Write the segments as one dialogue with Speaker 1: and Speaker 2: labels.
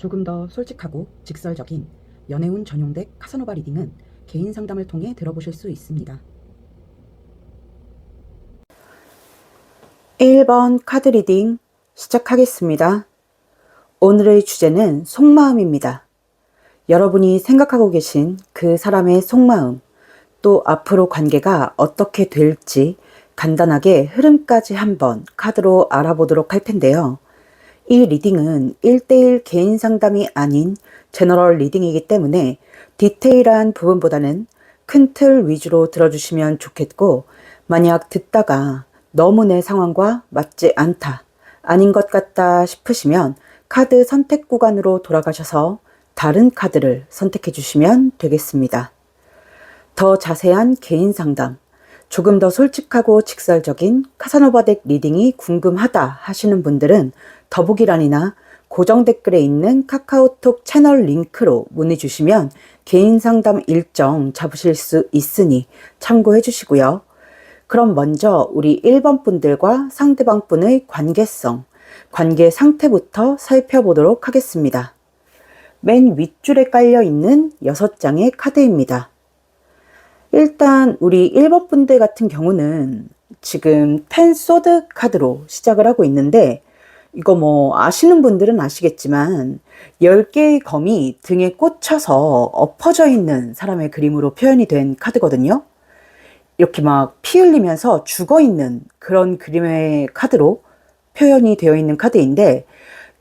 Speaker 1: 조금 더 솔직하고 직설적인 연애운 전용덱 카사노바 리딩은 개인 상담을 통해 들어보실 수 있습니다. 1번 카드 리딩 시작하겠습니다. 오늘의 주제는 속마음입니다. 여러분이 생각하고 계신 그 사람의 속마음, 또 앞으로 관계가 어떻게 될지 간단하게 흐름까지 한번 카드로 알아보도록 할 텐데요. 이 리딩은 1대1 개인 상담이 아닌 제너럴 리딩이기 때문에 디테일한 부분보다는 큰 틀 위주로 들어주시면 좋겠고, 만약 듣다가 너무 내 상황과 맞지 않다, 아닌 것 같다 싶으시면 카드 선택 구간으로 돌아가셔서 다른 카드를 선택해 주시면 되겠습니다. 더 자세한 개인 상담, 조금 더 솔직하고 직설적인 카사노바 덱 리딩이 궁금하다 하시는 분들은 더보기란이나 고정 댓글에 있는 카카오톡 채널 링크로 문의 주시면 개인 상담 일정 잡으실 수 있으니 참고해 주시고요. 그럼 먼저 우리 1번 분들과 상대방 분의 관계성, 관계 상태부터 살펴보도록 하겠습니다. 맨 윗줄에 깔려 있는 6장의 카드입니다. 일단 우리 1번 분들 같은 경우는 지금 10 소드 카드로 시작을 하고 있는데, 이거 뭐 아시는 분들은 아시겠지만 10개의 검이 등에 꽂혀서 엎어져 있는 사람의 그림으로 표현이 된 카드거든요. 이렇게 막 피 흘리면서 죽어 있는 그런 그림의 카드로 표현이 되어 있는 카드인데,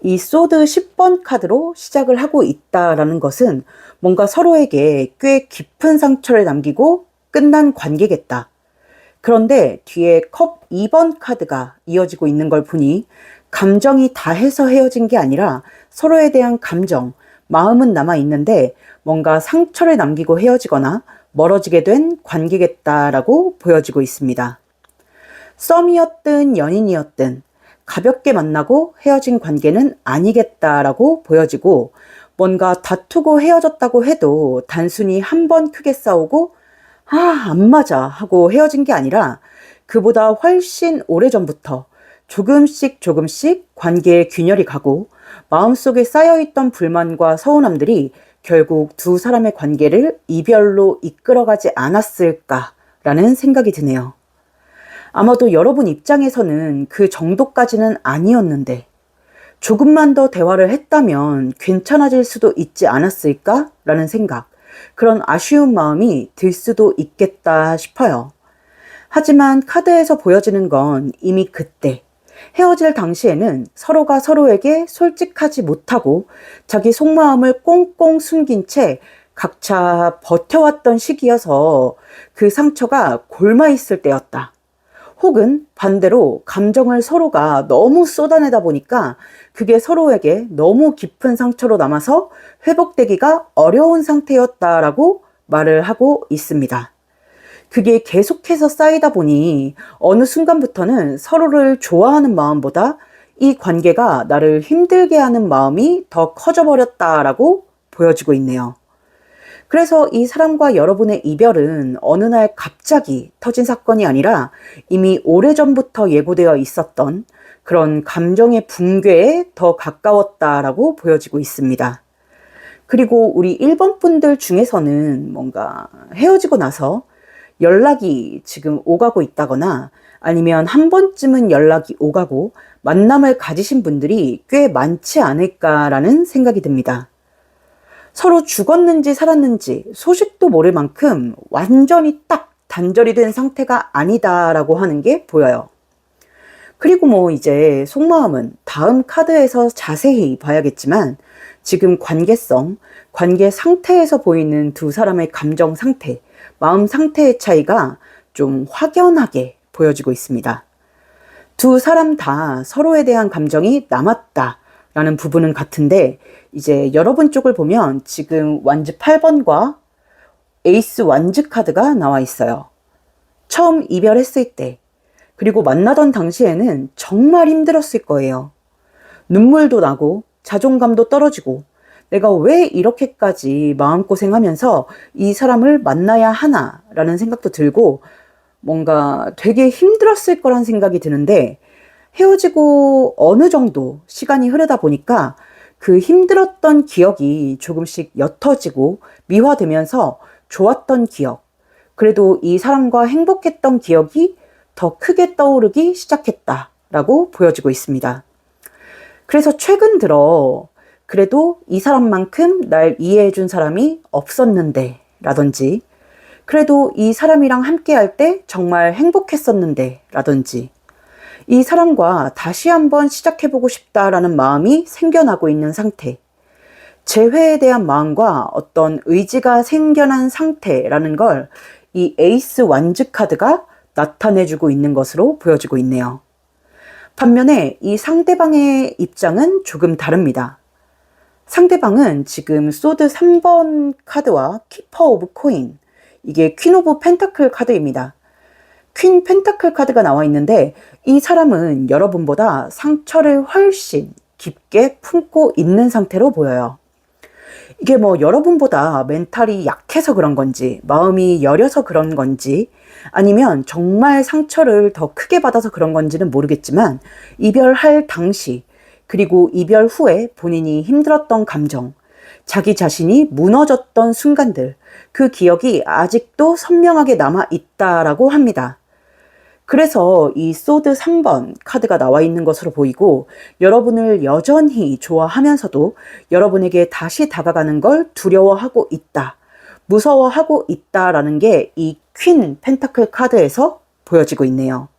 Speaker 1: 이 소드 10번 카드로 시작을 하고 있다라는 것은 뭔가 서로에게 꽤 깊은 상처를 남기고 끝난 관계겠다. 그런데 뒤에 컵 2번 카드가 이어지고 있는 걸 보니 감정이 다해서 헤어진 게 아니라 서로에 대한 감정, 마음은 남아 있는데 뭔가 상처를 남기고 헤어지거나 멀어지게 된 관계겠다라고 보여지고 있습니다. 썸이었든 연인이었든 가볍게 만나고 헤어진 관계는 아니겠다라고 보여지고, 뭔가 다투고 헤어졌다고 해도 단순히 한 번 크게 싸우고 안 맞아 하고 헤어진 게 아니라 그보다 훨씬 오래전부터 조금씩 관계에 균열이 가고 마음속에 쌓여있던 불만과 서운함들이 결국 두 사람의 관계를 이별로 이끌어가지 않았을까라는 생각이 드네요. 아마도 여러분 입장에서는 그 정도까지는 아니었는데 조금만 더 대화를 했다면 괜찮아질 수도 있지 않았을까라는 생각, 그런 아쉬운 마음이 들 수도 있겠다 싶어요. 하지만 카드에서 보여지는 건 이미 그때 헤어질 당시에는 서로가 서로에게 솔직하지 못하고 자기 속마음을 꽁꽁 숨긴 채 각자 버텨왔던 시기여서 그 상처가 골마 있을 때였다. 혹은 반대로 감정을 서로가 너무 쏟아내다 보니까 그게 서로에게 너무 깊은 상처로 남아서 회복되기가 어려운 상태였다라고 말을 하고 있습니다. 그게 계속해서 쌓이다 보니 어느 순간부터는 서로를 좋아하는 마음보다 이 관계가 나를 힘들게 하는 마음이 더 커져버렸다라고 보여지고 있네요. 그래서 이 사람과 여러분의 이별은 어느 날 갑자기 터진 사건이 아니라 이미 오래전부터 예고되어 있었던 그런 감정의 붕괴에 더 가까웠다라고 보여지고 있습니다. 그리고 우리 1번 분들 중에서는 뭔가 헤어지고 나서 연락이 지금 오가고 있다거나 아니면 한 번쯤은 연락이 오가고 만남을 가지신 분들이 꽤 많지 않을까라는 생각이 듭니다. 서로 죽었는지 살았는지 소식도 모를 만큼 완전히 딱 단절이 된 상태가 아니다라고 하는 게 보여요. 그리고 뭐 이제 속마음은 다음 카드에서 자세히 봐야겠지만 지금 관계성, 관계 상태에서 보이는 두 사람의 감정 상태, 마음 상태의 차이가 좀 확연하게 보여지고 있습니다. 두 사람 다 서로에 대한 감정이 남았다라는 부분은 같은데, 이제 여러분 쪽을 보면 지금 완즈 8번과 에이스 완즈 카드가 나와 있어요. 처음 이별했을 때, 그리고 만나던 당시에는 정말 힘들었을 거예요. 눈물도 나고 자존감도 떨어지고 내가 왜 이렇게까지 마음고생하면서 이 사람을 만나야 하나라는 생각도 들고 뭔가 되게 힘들었을 거란 생각이 드는데, 헤어지고 어느 정도 시간이 흐르다 보니까 그 힘들었던 기억이 조금씩 옅어지고 미화되면서 좋았던 기억, 그래도 이 사람과 행복했던 기억이 더 크게 떠오르기 시작했다라고 보여지고 있습니다. 그래서 최근 들어 그래도 이 사람만큼 날 이해해준 사람이 없었는데 라든지, 그래도 이 사람이랑 함께 할 때 정말 행복했었는데 라든지, 이 사람과 다시 한번 시작해보고 싶다라는 마음이 생겨나고 있는 상태, 재회에 대한 마음과 어떤 의지가 생겨난 상태라는 걸 이 에이스 완즈 카드가 나타내주고 있는 것으로 보여지고 있네요. 반면에 이 상대방의 입장은 조금 다릅니다. 상대방은 지금 소드 3번 카드와 키퍼 오브 코인, 이게 퀸 오브 펜타클 카드입니다. 퀸 펜타클 카드가 나와 있는데 이 사람은 여러분보다 상처를 훨씬 깊게 품고 있는 상태로 보여요. 이게 뭐 여러분보다 멘탈이 약해서 그런 건지, 마음이 여려서 그런 건지, 아니면 정말 상처를 더 크게 받아서 그런 건지는 모르겠지만, 이별할 당시, 그리고 이별 후에 본인이 힘들었던 감정, 자기 자신이 무너졌던 순간들, 그 기억이 아직도 선명하게 남아 있다라고 합니다. 그래서 이 소드 3번 카드가 나와 있는 것으로 보이고, 여러분을 여전히 좋아하면서도 여러분에게 다시 다가가는 걸 두려워하고 있다, 무서워하고 있다라는 게 이 퀸 펜타클 카드에서 보여지고 있네요.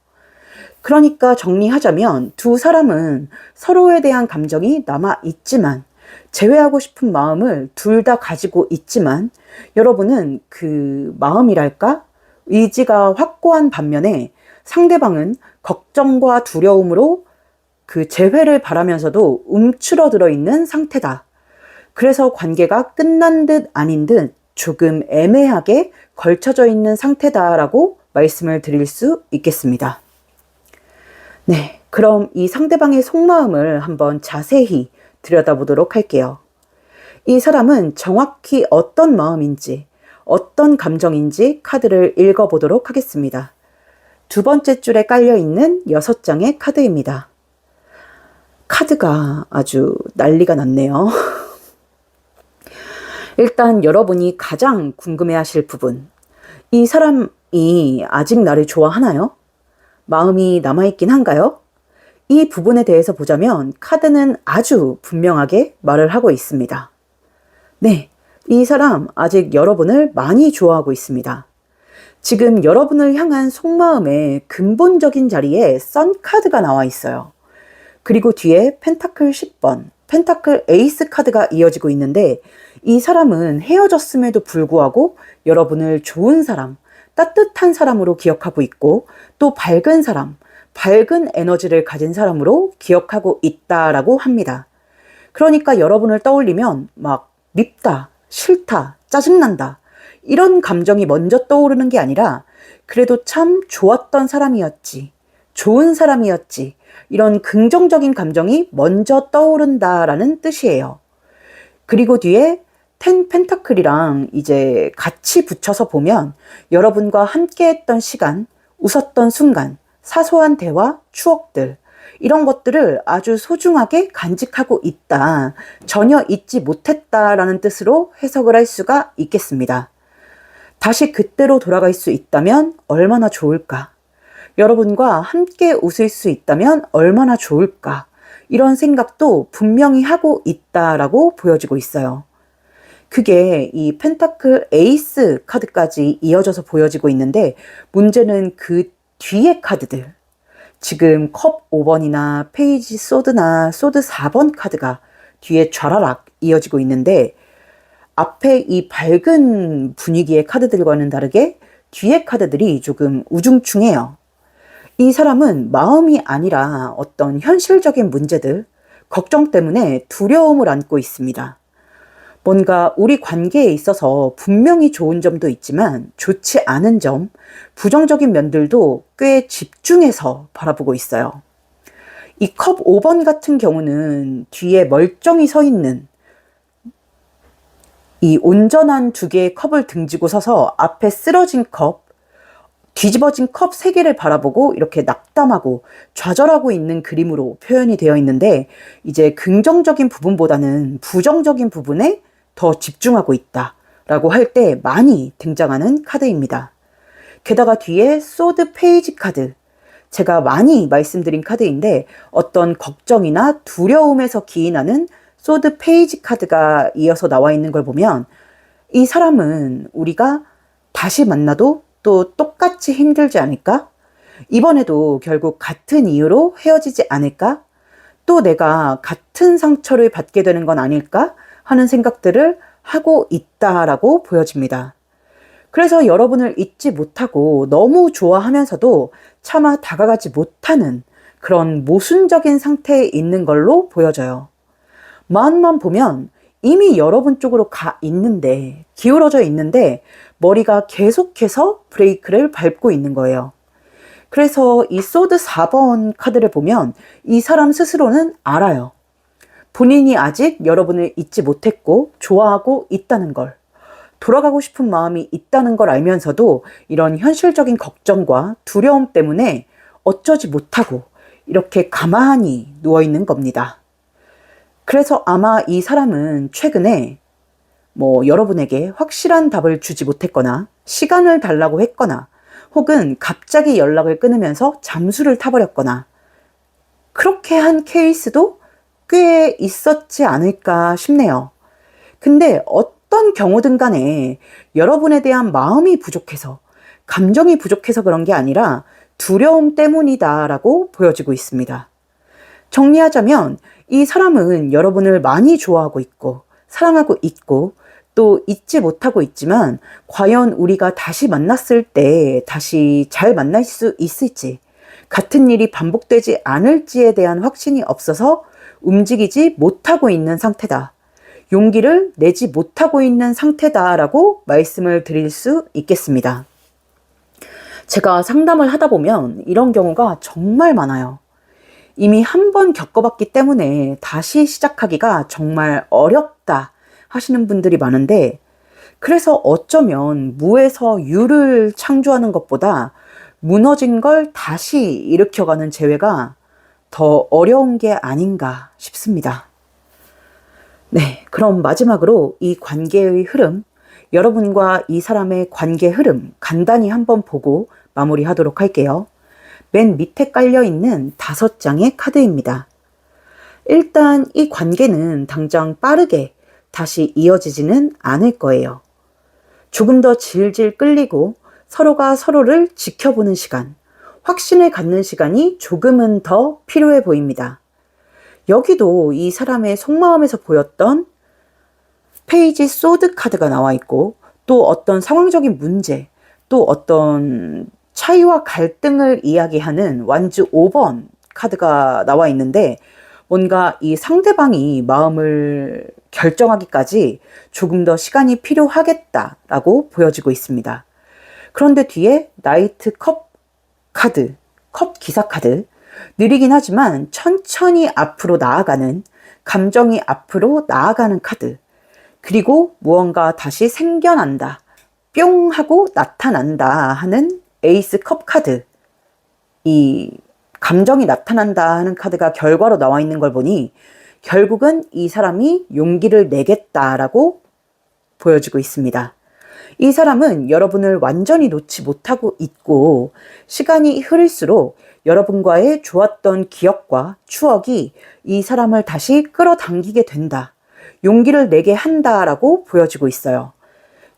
Speaker 1: 그러니까 정리하자면 두 사람은 서로에 대한 감정이 남아 있지만, 재회하고 싶은 마음을 둘 다 가지고 있지만, 여러분은 그 마음이랄까? 의지가 확고한 반면에 상대방은 걱정과 두려움으로 그 재회를 바라면서도 움츠러들어 있는 상태다. 그래서 관계가 끝난 듯 아닌 듯 조금 애매하게 걸쳐져 있는 상태다라고 말씀을 드릴 수 있겠습니다. 네, 그럼 이 상대방의 속마음을 한번 자세히 들여다보도록 할게요. 이 사람은 정확히 어떤 마음인지, 어떤 감정인지 카드를 읽어보도록 하겠습니다. 두 번째 줄에 깔려있는 6장의 카드입니다. 카드가 아주 난리가 났네요. 일단 여러분이 가장 궁금해하실 부분, 이 사람이 아직 나를 좋아하나요? 마음이 남아있긴 한가요? 이 부분에 대해서 보자면 카드는 아주 분명하게 말을 하고 있습니다. 네, 이 사람 아직 여러분을 많이 좋아하고 있습니다. 지금 여러분을 향한 속마음의 근본적인 자리에 선 카드가 나와 있어요. 그리고 뒤에 펜타클 10번, 펜타클 에이스 카드가 이어지고 있는데, 이 사람은 헤어졌음에도 불구하고 여러분을 좋은 사람, 따뜻한 사람으로 기억하고 있고, 또 밝은 사람, 밝은 에너지를 가진 사람으로 기억하고 있다라고 합니다. 그러니까 여러분을 떠올리면 막 밉다, 싫다, 짜증난다, 이런 감정이 먼저 떠오르는 게 아니라, 그래도 참 좋았던 사람이었지, 좋은 사람이었지, 이런 긍정적인 감정이 먼저 떠오른다라는 뜻이에요. 그리고 뒤에 10 펜타클이랑 이제 같이 붙여서 보면 여러분과 함께 했던 시간, 웃었던 순간, 사소한 대화, 추억들, 이런 것들을 아주 소중하게 간직하고 있다, 전혀 잊지 못했다라는 뜻으로 해석을 할 수가 있겠습니다. 다시 그때로 돌아갈 수 있다면 얼마나 좋을까? 여러분과 함께 웃을 수 있다면 얼마나 좋을까? 이런 생각도 분명히 하고 있다라고 보여지고 있어요. 그게 이 펜타클 에이스 카드까지 이어져서 보여지고 있는데, 문제는 그 뒤에 카드들, 지금 컵 5번이나 페이지 소드나 소드 4번 카드가 뒤에 좌라락 이어지고 있는데, 앞에 이 밝은 분위기의 카드들과는 다르게 뒤에 카드들이 조금 우중충해요. 이 사람은 마음이 아니라 어떤 현실적인 문제들, 걱정 때문에 두려움을 안고 있습니다. 뭔가 우리 관계에 있어서 분명히 좋은 점도 있지만 좋지 않은 점, 부정적인 면들도 꽤 집중해서 바라보고 있어요. 이 컵 5번 같은 경우는 뒤에 멀쩡히 서 있는, 이 온전한 두 개의 컵을 등지고 서서 앞에 쓰러진 컵, 뒤집어진 컵 3개를 바라보고 이렇게 낙담하고 좌절하고 있는 그림으로 표현이 되어 있는데, 이제 긍정적인 부분보다는 부정적인 부분에 더 집중하고 있다라고 할 때 많이 등장하는 카드입니다. 게다가 뒤에 소드 페이지 카드, 제가 많이 말씀드린 카드인데 어떤 걱정이나 두려움에서 기인하는 소드 페이지 카드가 이어서 나와 있는 걸 보면, 이 사람은 우리가 다시 만나도 또 똑같이 힘들지 않을까? 이번에도 결국 같은 이유로 헤어지지 않을까? 또 내가 같은 상처를 받게 되는 건 아닐까? 하는 생각들을 하고 있다라고 보여집니다. 그래서 여러분을 잊지 못하고 너무 좋아하면서도 차마 다가가지 못하는 그런 모순적인 상태에 있는 걸로 보여져요. 마음만 보면 이미 여러분 쪽으로 가 있는데, 기울어져 있는데 머리가 계속해서 브레이크를 밟고 있는 거예요. 그래서 이 소드 4번 카드를 보면 이 사람 스스로는 알아요. 본인이 아직 여러분을 잊지 못했고 좋아하고 있다는 걸, 돌아가고 싶은 마음이 있다는 걸 알면서도 이런 현실적인 걱정과 두려움 때문에 어쩌지 못하고 이렇게 가만히 누워있는 겁니다. 그래서 아마 이 사람은 최근에 여러분에게 확실한 답을 주지 못했거나 시간을 달라고 했거나 혹은 갑자기 연락을 끊으면서 잠수를 타버렸거나 그렇게 한 케이스도 꽤 있었지 않을까 싶네요. 근데 어떤 경우든 간에 여러분에 대한 마음이 부족해서, 감정이 부족해서 그런 게 아니라 두려움 때문이다라고 보여지고 있습니다. 정리하자면 이 사람은 여러분을 많이 좋아하고 있고 사랑하고 있고 또 잊지 못하고 있지만, 과연 우리가 다시 만났을 때 다시 잘 만날 수 있을지, 같은 일이 반복되지 않을지에 대한 확신이 없어서 움직이지 못하고 있는 상태다, 용기를 내지 못하고 있는 상태다라고 말씀을 드릴 수 있겠습니다. 제가 상담을 하다 보면 이런 경우가 정말 많아요. 이미 한 번 겪어봤기 때문에 다시 시작하기가 정말 어렵다 하시는 분들이 많은데, 그래서 어쩌면 무에서 유를 창조하는 것보다 무너진 걸 다시 일으켜가는 재회가 더 어려운 게 아닌가 싶습니다. 네, 그럼 마지막으로 이 관계의 흐름, 여러분과 이 사람의 관계 흐름 간단히 한번 보고 마무리하도록 할게요. 맨 밑에 깔려있는 5장의 카드입니다. 일단 이 관계는 당장 빠르게 다시 이어지지는 않을 거예요. 조금 더 질질 끌리고 서로가 서로를 지켜보는 시간, 확신을 갖는 시간이 조금은 더 필요해 보입니다. 여기도 이 사람의 속마음에서 보였던 페이지 소드 카드가 나와 있고, 또 어떤 상황적인 문제, 또 어떤 차이와 갈등을 이야기하는 완주 5번 카드가 나와 있는데, 뭔가 이 상대방이 마음을 결정하기까지 조금 더 시간이 필요하겠다라고 보여지고 있습니다. 그런데 뒤에 나이트 컵 카드, 컵 기사 카드, 느리긴 하지만 천천히 앞으로 나아가는, 감정이 앞으로 나아가는 카드, 그리고 무언가 다시 생겨난다, 뿅 하고 나타난다 하는 에이스 컵 카드. 이 감정이 나타난다 하는 카드가 결과로 나와 있는 걸 보니 결국은 이 사람이 용기를 내겠다라고 보여지고 있습니다. 이 사람은 여러분을 완전히 놓지 못하고 있고, 시간이 흐를수록 여러분과의 좋았던 기억과 추억이 이 사람을 다시 끌어당기게 된다, 용기를 내게 한다라고 보여지고 있어요.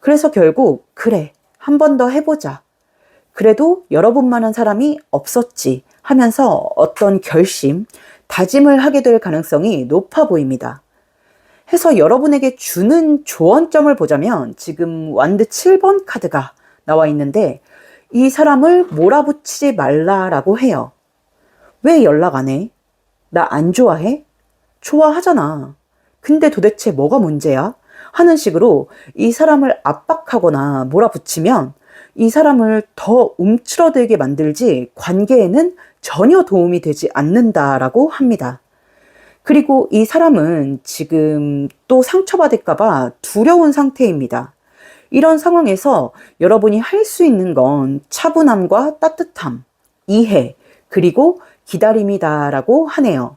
Speaker 1: 그래서 결국 그래, 한 번 더 해보자, 그래도 여러분만한 사람이 없었지 하면서 어떤 결심, 다짐을 하게 될 가능성이 높아 보입니다. 해서 여러분에게 주는 조언점을 보자면 지금 완드 7번 카드가 나와 있는데, 이 사람을 몰아붙이지 말라라고 해요. 왜 연락 안 해? 나 안 좋아해? 좋아하잖아. 근데 도대체 뭐가 문제야? 하는 식으로 이 사람을 압박하거나 몰아붙이면 이 사람을 더 움츠러들게 만들지 관계에는 전혀 도움이 되지 않는다라고 합니다. 그리고 이 사람은 지금 또 상처받을까봐 두려운 상태입니다. 이런 상황에서 여러분이 할 수 있는 건 차분함과 따뜻함, 이해, 그리고 기다림이다라고 하네요.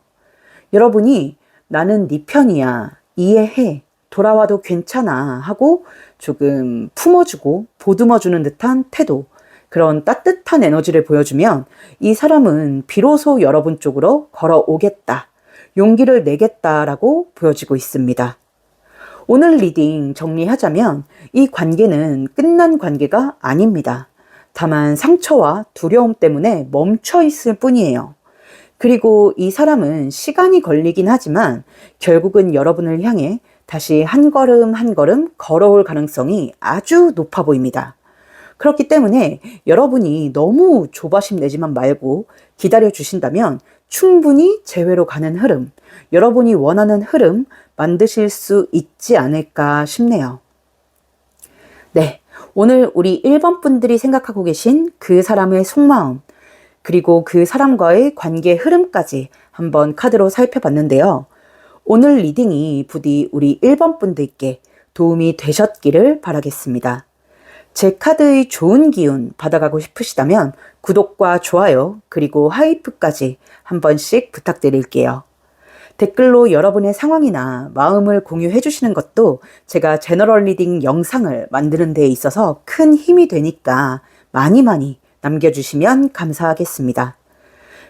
Speaker 1: 여러분이 나는 네 편이야, 이해해, 돌아와도 괜찮아 하고 조금 품어주고 보듬어주는 듯한 태도, 그런 따뜻한 에너지를 보여주면 이 사람은 비로소 여러분 쪽으로 걸어오겠다, 용기를 내겠다라고 보여지고 있습니다. 오늘 리딩 정리하자면 이 관계는 끝난 관계가 아닙니다. 다만 상처와 두려움 때문에 멈춰 있을 뿐이에요. 그리고 이 사람은 시간이 걸리긴 하지만 결국은 여러분을 향해 다시 한 걸음 한 걸음 걸어올 가능성이 아주 높아 보입니다. 그렇기 때문에 여러분이 너무 조바심 내지만 말고 기다려 주신다면 충분히 재회로 가는 흐름, 여러분이 원하는 흐름 만드실 수 있지 않을까 싶네요. 네, 오늘 우리 1번 분들이 생각하고 계신 그 사람의 속마음, 그리고 그 사람과의 관계 흐름까지 한번 카드로 살펴봤는데요. 오늘 리딩이 부디 우리 1번 분들께 도움이 되셨기를 바라겠습니다. 제 카드의 좋은 기운 받아가고 싶으시다면 구독과 좋아요 그리고 하이프까지 한 번씩 부탁드릴게요. 댓글로 여러분의 상황이나 마음을 공유해 주시는 것도 제가 제너럴 리딩 영상을 만드는 데 있어서 큰 힘이 되니까 많이 남겨주시면 감사하겠습니다.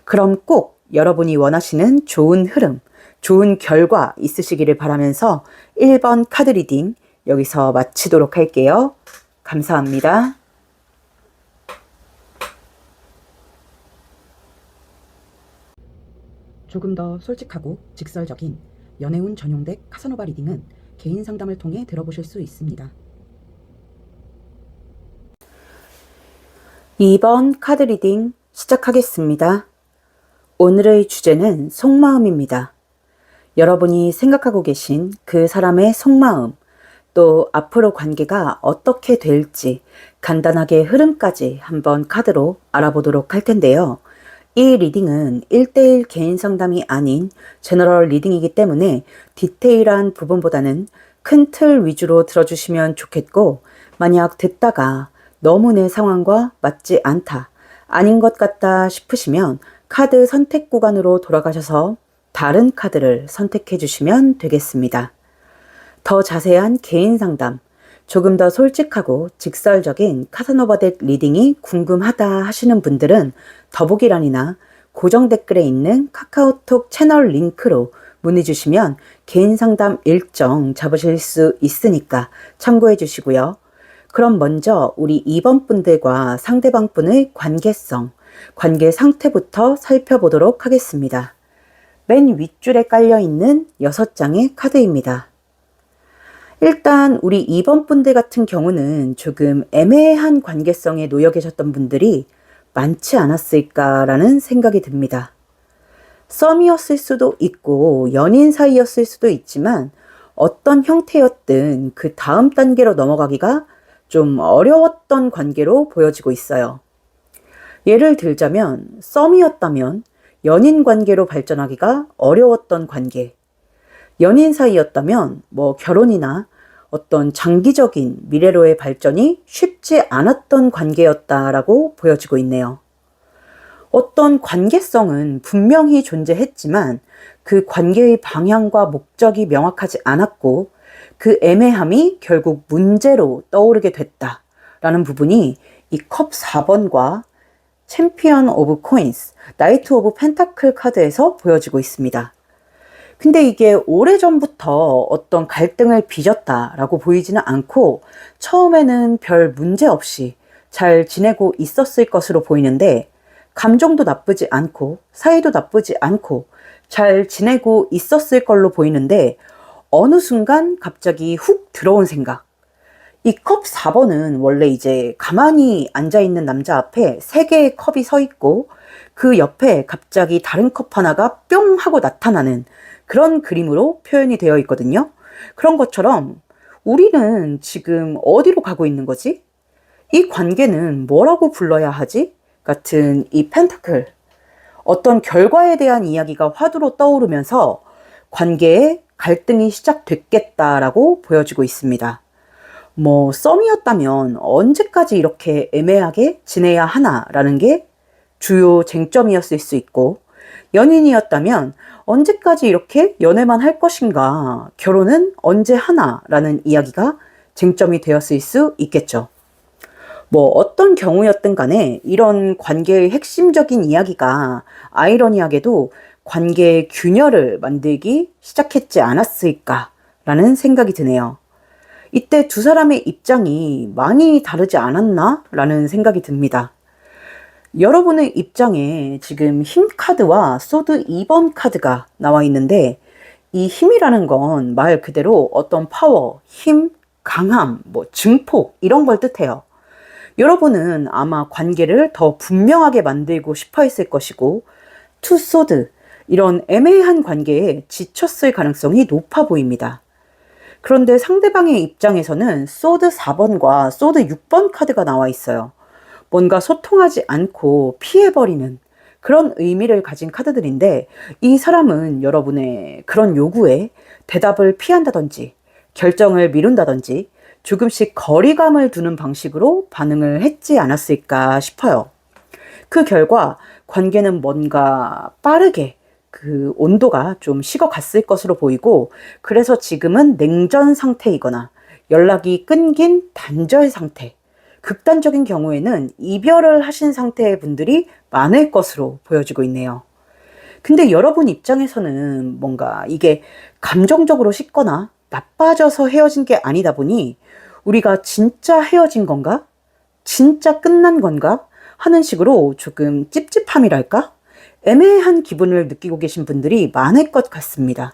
Speaker 1: 그럼 꼭 여러분이 원하시는 좋은 흐름, 좋은 결과 있으시기를 바라면서 1번 카드 리딩 여기서 마치도록 할게요. 감사합니다. 조금 더 솔직하고 직설적인 연애운 전용 덱 카사노바 리딩은 개인 상담을 통해 들어보실 수 있습니다. 2번 카드 리딩 시작하겠습니다. 오늘의 주제는 속마음입니다. 여러분이 생각하고 계신 그 사람의 속마음, 또 앞으로 관계가 어떻게 될지 간단하게 흐름까지 한번 카드로 알아보도록 할 텐데요. 이 리딩은 1대1 개인 상담이 아닌 제너럴 리딩이기 때문에 디테일한 부분보다는 큰 틀 위주로 들어주시면 좋겠고, 만약 듣다가 너무 내 상황과 맞지 않다, 아닌 것 같다 싶으시면 카드 선택 구간으로 돌아가셔서 다른 카드를 선택해 주시면 되겠습니다. 더 자세한 개인 상담, 조금 더 솔직하고 직설적인 카사노바 덱 리딩이 궁금하다 하시는 분들은 더보기란이나 고정 댓글에 있는 카카오톡 채널 링크로 문의 주시면 개인 상담 일정 잡으실 수 있으니까 참고해 주시고요. 그럼 먼저 우리 2번 분들과 상대방 분의 관계성, 관계 상태부터 살펴보도록 하겠습니다. 맨 윗줄에 깔려있는 6장의 카드입니다. 일단 우리 2번 분들 같은 경우는 조금 애매한 관계성에 놓여 계셨던 분들이 많지 않았을까라는 생각이 듭니다. 썸이었을 수도 있고 연인 사이였을 수도 있지만 어떤 형태였든 그 다음 단계로 넘어가기가 좀 어려웠던 관계로 보여지고 있어요. 예를 들자면 썸이었다면 연인 관계로 발전하기가 어려웠던 관계, 연인 사이였다면 결혼이나 어떤 장기적인 미래로의 발전이 쉽지 않았던 관계였다라고 보여지고 있네요. 어떤 관계성은 분명히 존재했지만 그 관계의 방향과 목적이 명확하지 않았고 그 애매함이 결국 문제로 떠오르게 됐다라는 부분이 이 컵 4번과 챔피언 오브 코인스, 나이트 오브 펜타클 카드에서 보여지고 있습니다. 근데 이게 오래전부터 어떤 갈등을 빚었다라고 보이지는 않고 처음에는 별 문제 없이 잘 지내고 있었을 것으로 보이는데, 감정도 나쁘지 않고 사이도 나쁘지 않고 잘 지내고 있었을 걸로 보이는데 어느 순간 갑자기 훅 들어온 생각. 이 컵 4번은 원래 이제 가만히 앉아있는 남자 앞에 3개의 컵이 서 있고 그 옆에 갑자기 다른 컵 하나가 뿅 하고 나타나는 그런 그림으로 표현이 되어 있거든요. 그런 것처럼 우리는 지금 어디로 가고 있는 거지? 이 관계는 뭐라고 불러야 하지? 같은 이 펜타클. 어떤 결과에 대한 이야기가 화두로 떠오르면서 관계에 갈등이 시작됐겠다라고 보여지고 있습니다. 뭐 썸이었다면 언제까지 이렇게 애매하게 지내야 하나라는 게 주요 쟁점이었을 수 있고, 연인이었다면 언제까지 이렇게 연애만 할 것인가, 결혼은 언제 하나라는 이야기가 쟁점이 되었을 수 있겠죠. 뭐 어떤 경우였든 간에 이런 관계의 핵심적인 이야기가 아이러니하게도 관계의 균열을 만들기 시작했지 않았을까라는 생각이 드네요. 이때 두 사람의 입장이 많이 다르지 않았나? 라는 생각이 듭니다. 여러분의 입장에 지금 힘 카드와 소드 2번 카드가 나와 있는데, 이 힘이라는 건 말 그대로 어떤 파워, 힘, 강함, 뭐 증폭 이런 걸 뜻해요. 여러분은 아마 관계를 더 분명하게 만들고 싶어 했을 것이고, 투 소드, 이런 애매한 관계에 지쳤을 가능성이 높아 보입니다. 그런데 상대방의 입장에서는 소드 4번과 소드 6번 카드가 나와 있어요. 뭔가 소통하지 않고 피해버리는 그런 의미를 가진 카드들인데, 이 사람은 여러분의 그런 요구에 대답을 피한다든지 결정을 미룬다든지 조금씩 거리감을 두는 방식으로 반응을 했지 않았을까 싶어요. 그 결과 관계는 뭔가 빠르게 그 온도가 좀 식어갔을 것으로 보이고, 그래서 지금은 냉전 상태이거나 연락이 끊긴 단절 상태, 극단적인 경우에는 이별을 하신 상태의 분들이 많을 것으로 보여지고 있네요. 근데 여러분 입장에서는 뭔가 이게 감정적으로 식거나 나빠져서 헤어진 게 아니다 보니, 우리가 진짜 헤어진 건가? 진짜 끝난 건가? 하는 식으로 조금 찝찝함이랄까? 애매한 기분을 느끼고 계신 분들이 많을 것 같습니다.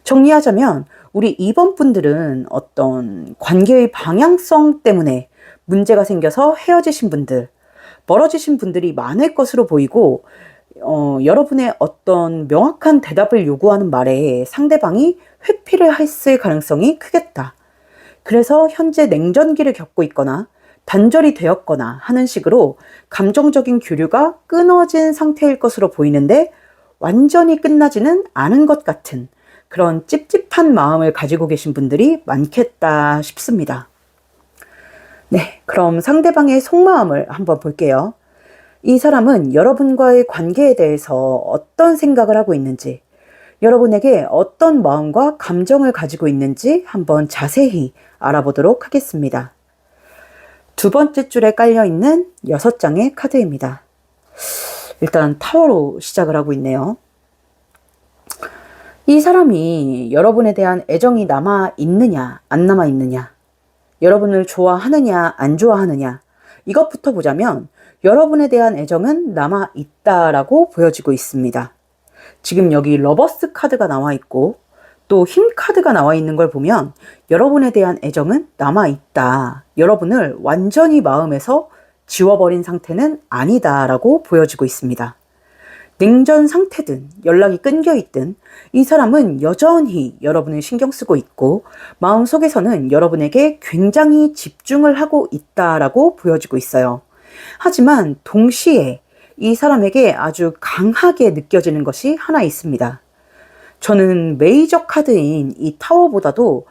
Speaker 1: 정리하자면 우리 2번 분들은 어떤 관계의 방향성 때문에 문제가 생겨서 헤어지신 분들, 멀어지신 분들이 많을 것으로 보이고, 여러분의 어떤 명확한 대답을 요구하는 말에 상대방이 회피를 했을 가능성이 크겠다. 그래서 현재 냉전기를 겪고 있거나 단절이 되었거나 하는 식으로 감정적인 교류가 끊어진 상태일 것으로 보이는데, 완전히 끝나지는 않은 것 같은 그런 찝찝한 마음을 가지고 계신 분들이 많겠다 싶습니다. 네, 그럼 상대방의 속마음을 한번 볼게요. 이 사람은 여러분과의 관계에 대해서 어떤 생각을 하고 있는지, 여러분에게 어떤 마음과 감정을 가지고 있는지 한번 자세히 알아보도록 하겠습니다. 두 번째 줄에 깔려있는 6장의 카드입니다. 일단 타워로 시작을 하고 있네요. 이 사람이 여러분에 대한 애정이 남아있느냐 안 남아있느냐, 여러분을 좋아하느냐 안 좋아하느냐, 이것부터 보자면 여러분에 대한 애정은 남아있다라고 보여지고 있습니다. 지금 여기 러버스 카드가 나와 있고 또 힘 카드가 나와 있는 걸 보면 여러분에 대한 애정은 남아있다, 여러분을 완전히 마음에서 지워버린 상태는 아니다라고 보여지고 있습니다. 냉전 상태든 연락이 끊겨 있든 이 사람은 여전히 여러분을 신경 쓰고 있고 마음속에서는 여러분에게 굉장히 집중을 하고 있다라고 보여지고 있어요. 하지만 동시에 이 사람에게 아주 강하게 느껴지는 것이 하나 있습니다. 저는 메이저 카드인 이 타워보다도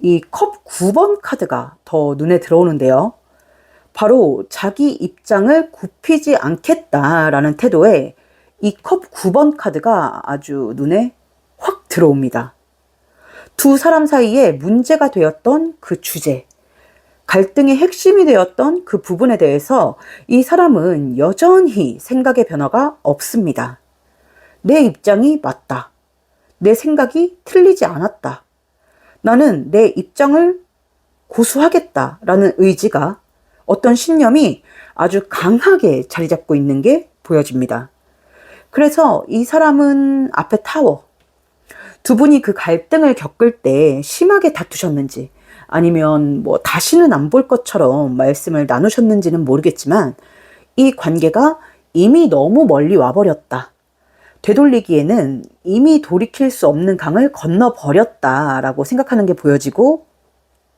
Speaker 1: 이 컵 9번 카드가 더 눈에 들어오는데요. 바로 자기 입장을 굽히지 않겠다라는 태도에 이 컵 9번 카드가 아주 눈에 확 들어옵니다. 두 사람 사이에 문제가 되었던 그 주제, 갈등의 핵심이 되었던 그 부분에 대해서 이 사람은 여전히 생각의 변화가 없습니다. 내 입장이 맞다. 내 생각이 틀리지 않았다. 나는 내 입장을 고수하겠다라는 의지가, 어떤 신념이 아주 강하게 자리 잡고 있는 게 보여집니다. 그래서 이 사람은 앞에 타워, 두 분이 그 갈등을 겪을 때 심하게 다투셨는지 아니면 뭐 다시는 안 볼 것처럼 말씀을 나누셨는지는 모르겠지만, 이 관계가 이미 너무 멀리 와버렸다, 되돌리기에는 이미 돌이킬 수 없는 강을 건너버렸다라고 생각하는 게 보여지고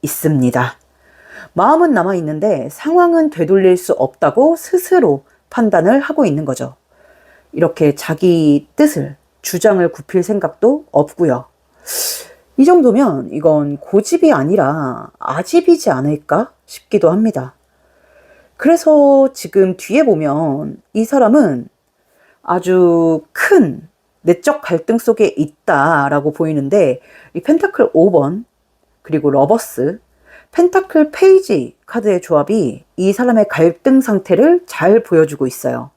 Speaker 1: 있습니다. 마음은 남아있는데 상황은 되돌릴 수 없다고 스스로 판단을 하고 있는 거죠. 이렇게 자기 뜻을, 주장을 굽힐 생각도 없고요. 이 정도면 이건 고집이 아니라 아집이지 않을까 싶기도 합니다. 그래서 지금 뒤에 보면 이 사람은 아주 큰 내적 갈등 속에 있다라고 보이는데, 이 펜타클 5번 그리고 러버스, 펜타클 페이지 카드의 조합이 이 사람의 갈등 상태를 잘 보여주고 있어요.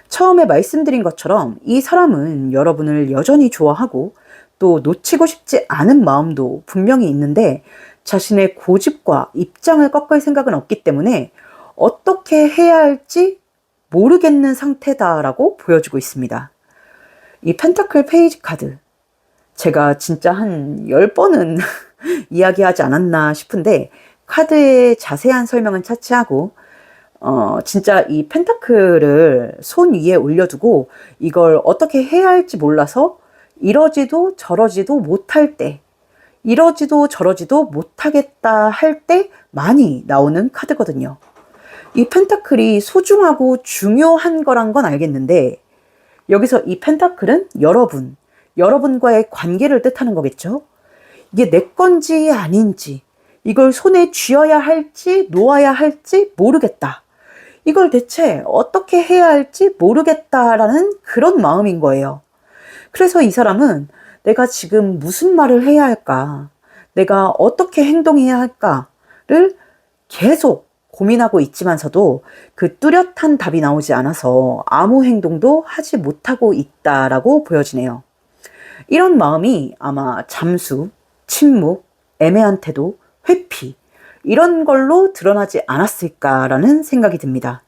Speaker 1: 처음에 말씀드린 것처럼 이 사람은 여러분을 여전히 좋아하고 또 놓치고 싶지 않은 마음도 분명히 있는데, 자신의 고집과 입장을 꺾을 생각은 없기 때문에 어떻게 해야 할지 모르겠는 상태다라고 보여주고 있습니다. 이 펜타클 페이지 카드, 제가 진짜 한 10번은 이야기하지 않았나 싶은데, 카드의 자세한 설명은 차치하고 진짜 이 펜타클을 손 위에 올려두고 이걸 어떻게 해야 할지 몰라서 이러지도 저러지도 못할 때, 이러지도 저러지도 못하겠다 할 때 많이 나오는 카드거든요. 이 펜타클이 소중하고 중요한 거란 건 알겠는데, 여기서 이 펜타클은 여러분과의 관계를 뜻하는 거겠죠? 이게 내 건지 아닌지, 이걸 손에 쥐어야 할지 놓아야 할지 모르겠다, 이걸 대체 어떻게 해야 할지 모르겠다라는 그런 마음인 거예요. 그래서 이 사람은 내가 지금 무슨 말을 해야 할까, 내가 어떻게 행동해야 할까를 계속 고민하고 있지만서도 그 뚜렷한 답이 나오지 않아서 아무 행동도 하지 못하고 있다라고 보여지네요. 이런 마음이 아마 잠수, 침묵, 애매한 태도, 회피, 이런 걸로 드러나지 않았을까라는 생각이 듭니다.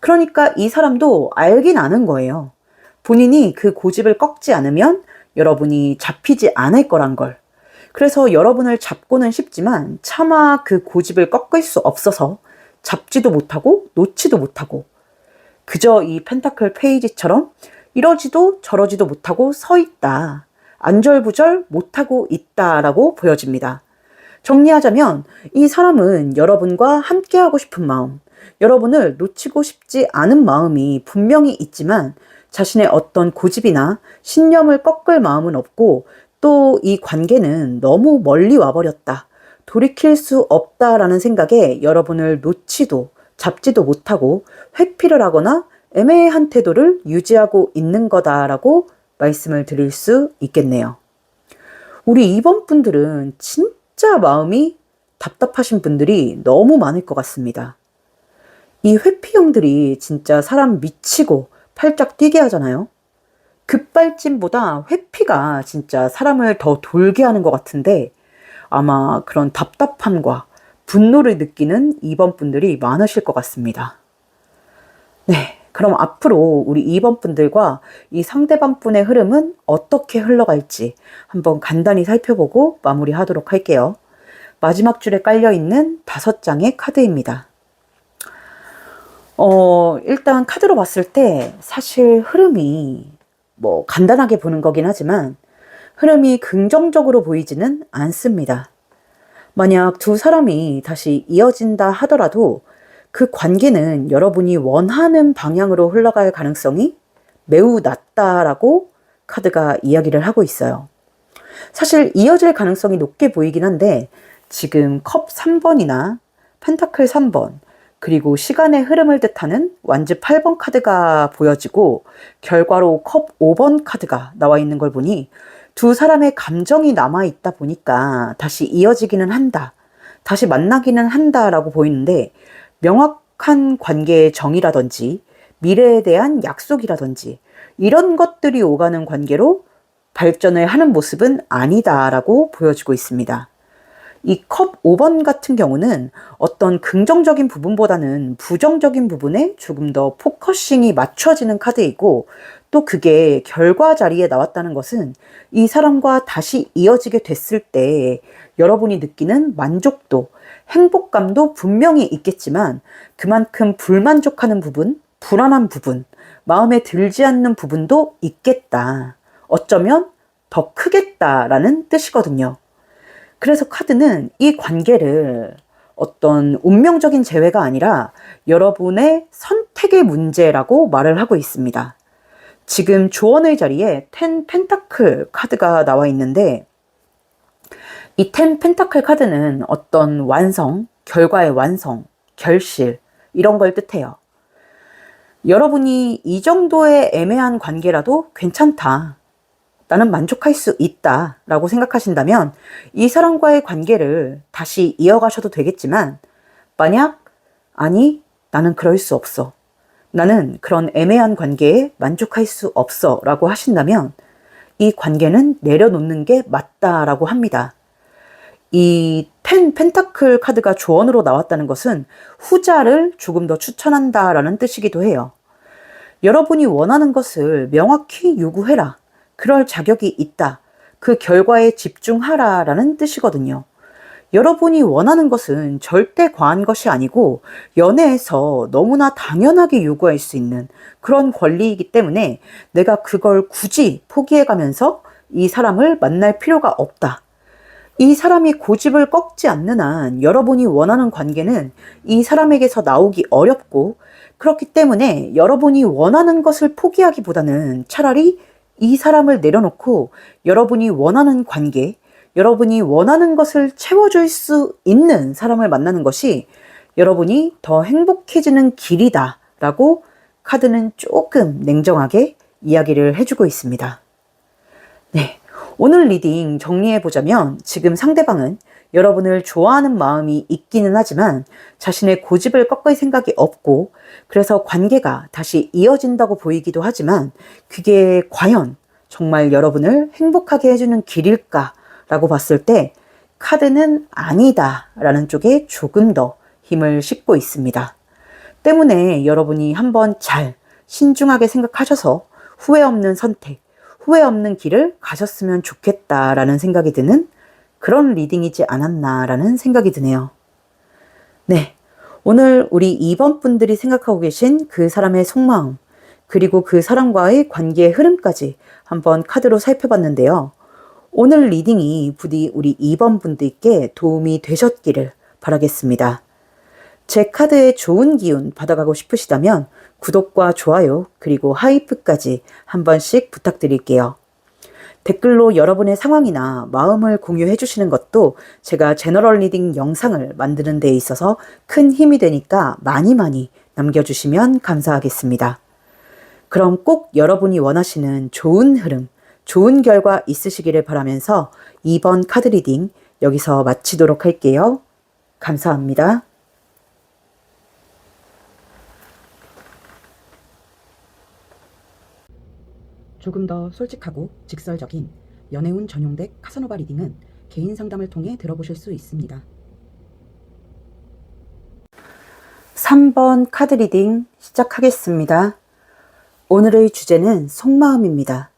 Speaker 1: 그러니까 이 사람도 알긴 아는 거예요. 본인이 그 고집을 꺾지 않으면 여러분이 잡히지 않을 거란 걸. 그래서 여러분을 잡고는 싶지만 차마 그 고집을 꺾을 수 없어서 잡지도 못하고 놓지도 못하고 그저 이 펜타클 페이지처럼 이러지도 저러지도 못하고 서 있다, 안절부절 못하고 있다라고 보여집니다. 정리하자면 이 사람은 여러분과 함께하고 싶은 마음, 여러분을 놓치고 싶지 않은 마음이 분명히 있지만 자신의 어떤 고집이나 신념을 꺾을 마음은 없고, 또 이 관계는 너무 멀리 와버렸다, 돌이킬 수 없다라는 생각에 여러분을 놓지도 잡지도 못하고 회피를 하거나 애매한 태도를 유지하고 있는 거다라고 말씀을 드릴 수 있겠네요. 우리 2번 분들은 진짜 마음이 답답하신 분들이 너무 많을 것 같습니다. 이 회피형들이 진짜 사람 미치고 팔짝 뛰게 하잖아요. 급발진보다 회피가 진짜 사람을 더 돌게 하는 것 같은데, 아마 그런 답답함과 분노를 느끼는 2번 분들이 많으실 것 같습니다. 네, 그럼 앞으로 우리 2번 분들과 이 상대방 분의 흐름은 어떻게 흘러갈지 한번 간단히 살펴보고 마무리하도록 할게요. 마지막 줄에 깔려있는 5장의 카드입니다. 일단 카드로 봤을 때 사실 흐름이 간단하게 보는 거긴 하지만 흐름이 긍정적으로 보이지는 않습니다. 만약 두 사람이 다시 이어진다 하더라도 그 관계는 여러분이 원하는 방향으로 흘러갈 가능성이 매우 낮다라고 카드가 이야기를 하고 있어요. 사실 이어질 가능성이 높게 보이긴 한데, 지금 컵 3번이나 펜타클 3번, 그리고 시간의 흐름을 뜻하는 완즈 8번 카드가 보여지고 결과로 컵 5번 카드가 나와 있는 걸 보니 두 사람의 감정이 남아있다 보니까 다시 이어지기는 한다, 다시 만나기는 한다라고 보이는데, 명확한 관계의 정의라든지 미래에 대한 약속이라든지 이런 것들이 오가는 관계로 발전을 하는 모습은 아니다라고 보여지고 있습니다. 이 컵 5번 같은 경우는 어떤 긍정적인 부분보다는 부정적인 부분에 조금 더 포커싱이 맞춰지는 카드이고, 또 그게 결과 자리에 나왔다는 것은 이 사람과 다시 이어지게 됐을 때 여러분이 느끼는 만족도, 행복감도 분명히 있겠지만 그만큼 불만족하는 부분, 불안한 부분, 마음에 들지 않는 부분도 있겠다, 어쩌면 더 크겠다라는 뜻이거든요. 그래서 카드는 이 관계를 어떤 운명적인 재회가 아니라 여러분의 선택의 문제라고 말을 하고 있습니다. 지금 조언의 자리에 10 펜타클 카드가 나와 있는데, 이 텐 펜타클 카드는 어떤 완성, 결과의 완성, 결실 이런 걸 뜻해요. 여러분이 이 정도의 애매한 관계라도 괜찮다. 나는 만족할 수 있다 라고 생각하신다면 이 사람과의 관계를 다시 이어가셔도 되겠지만, 만약 아니 나는 그럴 수 없어, 나는 그런 애매한 관계에 만족할 수 없어 라고 하신다면 이 관계는 내려놓는 게 맞다라고 합니다. 이 텐 펜타클 카드가 조언으로 나왔다는 것은 후자를 조금 더 추천한다라는 뜻이기도 해요. 여러분이 원하는 것을 명확히 요구해라. 그럴 자격이 있다. 그 결과에 집중하라 라는 뜻이거든요. 여러분이 원하는 것은 절대 과한 것이 아니고 연애에서 너무나 당연하게 요구할 수 있는 그런 권리이기 때문에 내가 그걸 굳이 포기해가면서 이 사람을 만날 필요가 없다. 이 사람이 고집을 꺾지 않는 한 여러분이 원하는 관계는 이 사람에게서 나오기 어렵고, 그렇기 때문에 여러분이 원하는 것을 포기하기보다는 차라리 이 사람을 내려놓고 여러분이 원하는 관계, 여러분이 원하는 것을 채워줄 수 있는 사람을 만나는 것이 여러분이 더 행복해지는 길이다 라고 카드는 조금 냉정하게 이야기를 해주고 있습니다. 네, 오늘 리딩 정리해보자면 지금 상대방은 여러분을 좋아하는 마음이 있기는 하지만 자신의 고집을 꺾을 생각이 없고, 그래서 관계가 다시 이어진다고 보이기도 하지만 그게 과연 정말 여러분을 행복하게 해주는 길일까 라고 봤을 때 카드는 아니다 라는 쪽에 조금 더 힘을 싣고 있습니다. 때문에 여러분이 한번 잘 신중하게 생각하셔서 후회 없는 선택, 후회 없는 길을 가셨으면 좋겠다라는 생각이 드는 그런 리딩이지 않았나라는 생각이 드네요. 네, 오늘 우리 2번 분들이 생각하고 계신 그 사람의 속마음, 그리고 그 사람과의 관계의 흐름까지 한번 카드로 살펴봤는데요. 오늘 리딩이 부디 우리 2번 분들께 도움이 되셨기를 바라겠습니다. 제 카드의 좋은 기운 받아가고 싶으시다면 구독과 좋아요 그리고 하이프까지 한 번씩 부탁드릴게요. 댓글로 여러분의 상황이나 마음을 공유해 주시는 것도 제가 제너럴 리딩 영상을 만드는 데 있어서 큰 힘이 되니까 많이 남겨주시면 감사하겠습니다. 그럼 꼭 여러분이 원하시는 좋은 흐름, 좋은 결과 있으시기를 바라면서 2번 카드 리딩 여기서 마치도록 할게요. 감사합니다. 조금 더 솔직하고 직설적인 연애운 전용덱 카사노바 리딩은 개인 상담을 통해 들어보실 수 있습니다. 3번 카드 리딩 시작하겠습니다. 오늘의 주제는 속마음입니다.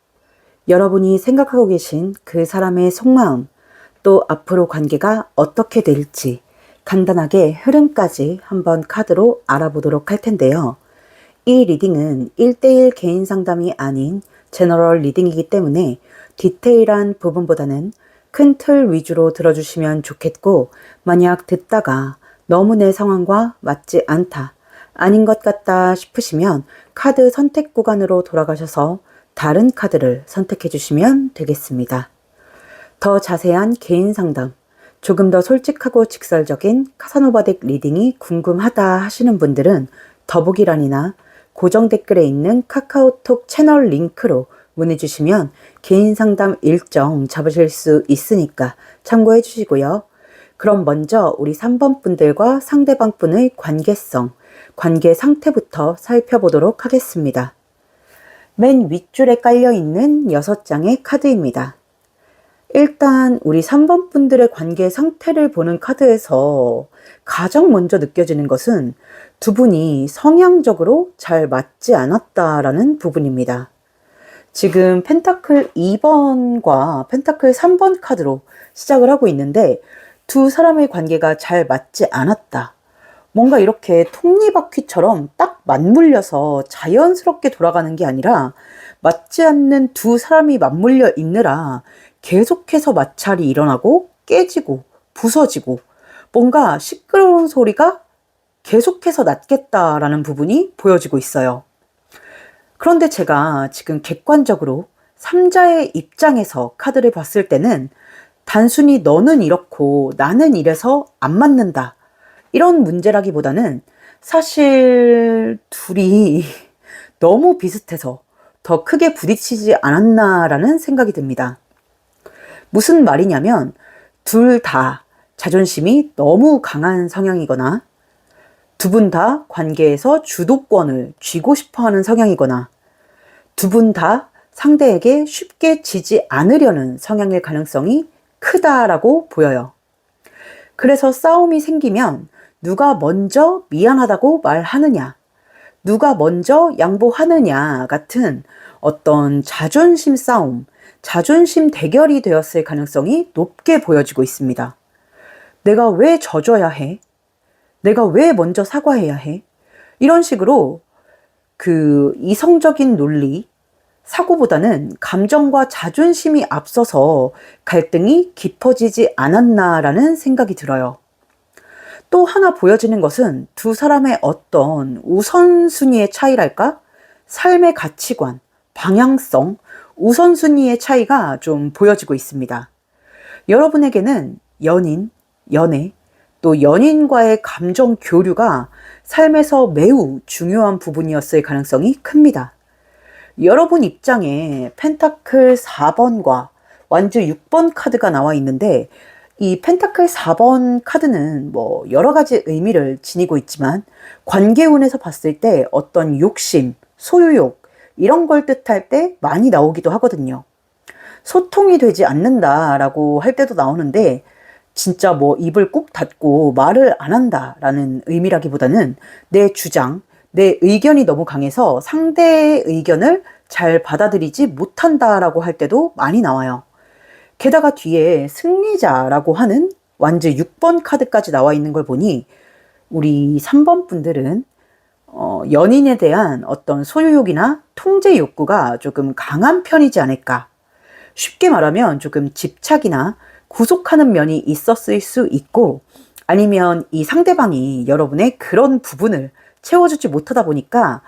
Speaker 1: 여러분이 생각하고 계신 그 사람의 속마음, 또 앞으로 관계가 어떻게 될지 간단하게 흐름까지 한번 카드로 알아보도록 할 텐데요. 이 리딩은 1대1 개인 상담이 아닌 제너럴 리딩이기 때문에 디테일한 부분보다는 큰 틀 위주로 들어주시면 좋겠고, 만약 듣다가 너무 내 상황과 맞지 않다, 아닌 것 같다 싶으시면 카드 선택 구간으로 돌아가셔서 다른 카드를 선택해 주시면 되겠습니다. 더 자세한 개인 상담, 조금 더 솔직하고 직설적인 카사노바 덱 리딩이 궁금하다 하시는 분들은 더보기란이나 고정 댓글에 있는 카카오톡 채널 링크로 문의 주시면 개인 상담 일정 잡으실 수 있으니까 참고해 주시고요. 그럼 먼저 우리 3번 분들과 상대방 분의 관계성, 관계 상태부터 살펴보도록 하겠습니다. 맨 윗줄에 깔려있는 6장의 카드입니다. 일단 우리 3번 분들의 관계 상태를 보는 카드에서 가장 먼저 느껴지는 것은 두 분이 성향적으로 잘 맞지 않았다라는 부분입니다. 지금 펜타클 2번과 펜타클 3번 카드로 시작을 하고 있는데 두 사람의 관계가 잘 맞지 않았다. 뭔가 이렇게 톱니바퀴처럼 딱 맞물려서 자연스럽게 돌아가는 게 아니라 맞지 않는 두 사람이 맞물려 있느라 계속해서 마찰이 일어나고 깨지고 부서지고 뭔가 시끄러운 소리가 계속해서 났겠다라는 부분이 보여지고 있어요. 그런데 제가 지금 객관적으로 3자의 입장에서 카드를 봤을 때는 단순히 너는 이렇고 나는 이래서 안 맞는다, 이런 문제라기보다는 사실 둘이 너무 비슷해서 더 크게 부딪히지 않았나라는 생각이 듭니다. 무슨 말이냐면 둘 다 자존심이 너무 강한 성향이거나 두 분 다 관계에서 주도권을 쥐고 싶어 하는 성향이거나 두 분 다 상대에게 쉽게 지지 않으려는 성향일 가능성이 크다라고 보여요. 그래서 싸움이 생기면 누가 먼저 미안하다고 말하느냐, 누가 먼저 양보하느냐 같은 어떤 자존심 싸움, 자존심 대결이 되었을 가능성이 높게 보여지고 있습니다. 내가 왜 져줘야 해? 내가 왜 먼저 사과해야 해? 이런 식으로 그 이성적인 논리, 사고보다는 감정과 자존심이 앞서서 갈등이 깊어지지 않았나라는 생각이 들어요. 또 하나 보여지는 것은 두 사람의 어떤 우선순위의 차이랄까? 삶의 가치관, 방향성, 우선순위의 차이가 좀 보여지고 있습니다. 여러분에게는 연인, 연애, 또 연인과의 감정 교류가 삶에서 매우 중요한 부분이었을 가능성이 큽니다. 여러분 입장에 펜타클 4번과 완주 6번 카드가 나와 있는데, 이 펜타클 4번 카드는 뭐 여러 가지 의미를 지니고 있지만 관계운에서 봤을 때 어떤 욕심, 소유욕 이런 걸 뜻할 때 많이 나오기도 하거든요. 소통이 되지 않는다라고 할 때도 나오는데, 진짜 뭐 입을 꾹 닫고 말을 안 한다라는 의미라기보다는 내 주장, 내 의견이 너무 강해서 상대의 의견을 잘 받아들이지 못한다라고 할 때도 많이 나와요. 게다가 뒤에 승리자라고 하는 완주 6번 카드까지 나와 있는 걸 보니 우리 3번 분들은 연인에 대한 어떤 소유욕이나 통제 욕구가 조금 강한 편이지 않을까. 쉽게 말하면 조금 집착이나 구속하는 면이 있었을 수 있고, 아니면 이 상대방이 여러분의 그런 부분을 채워주지 못하다 보니까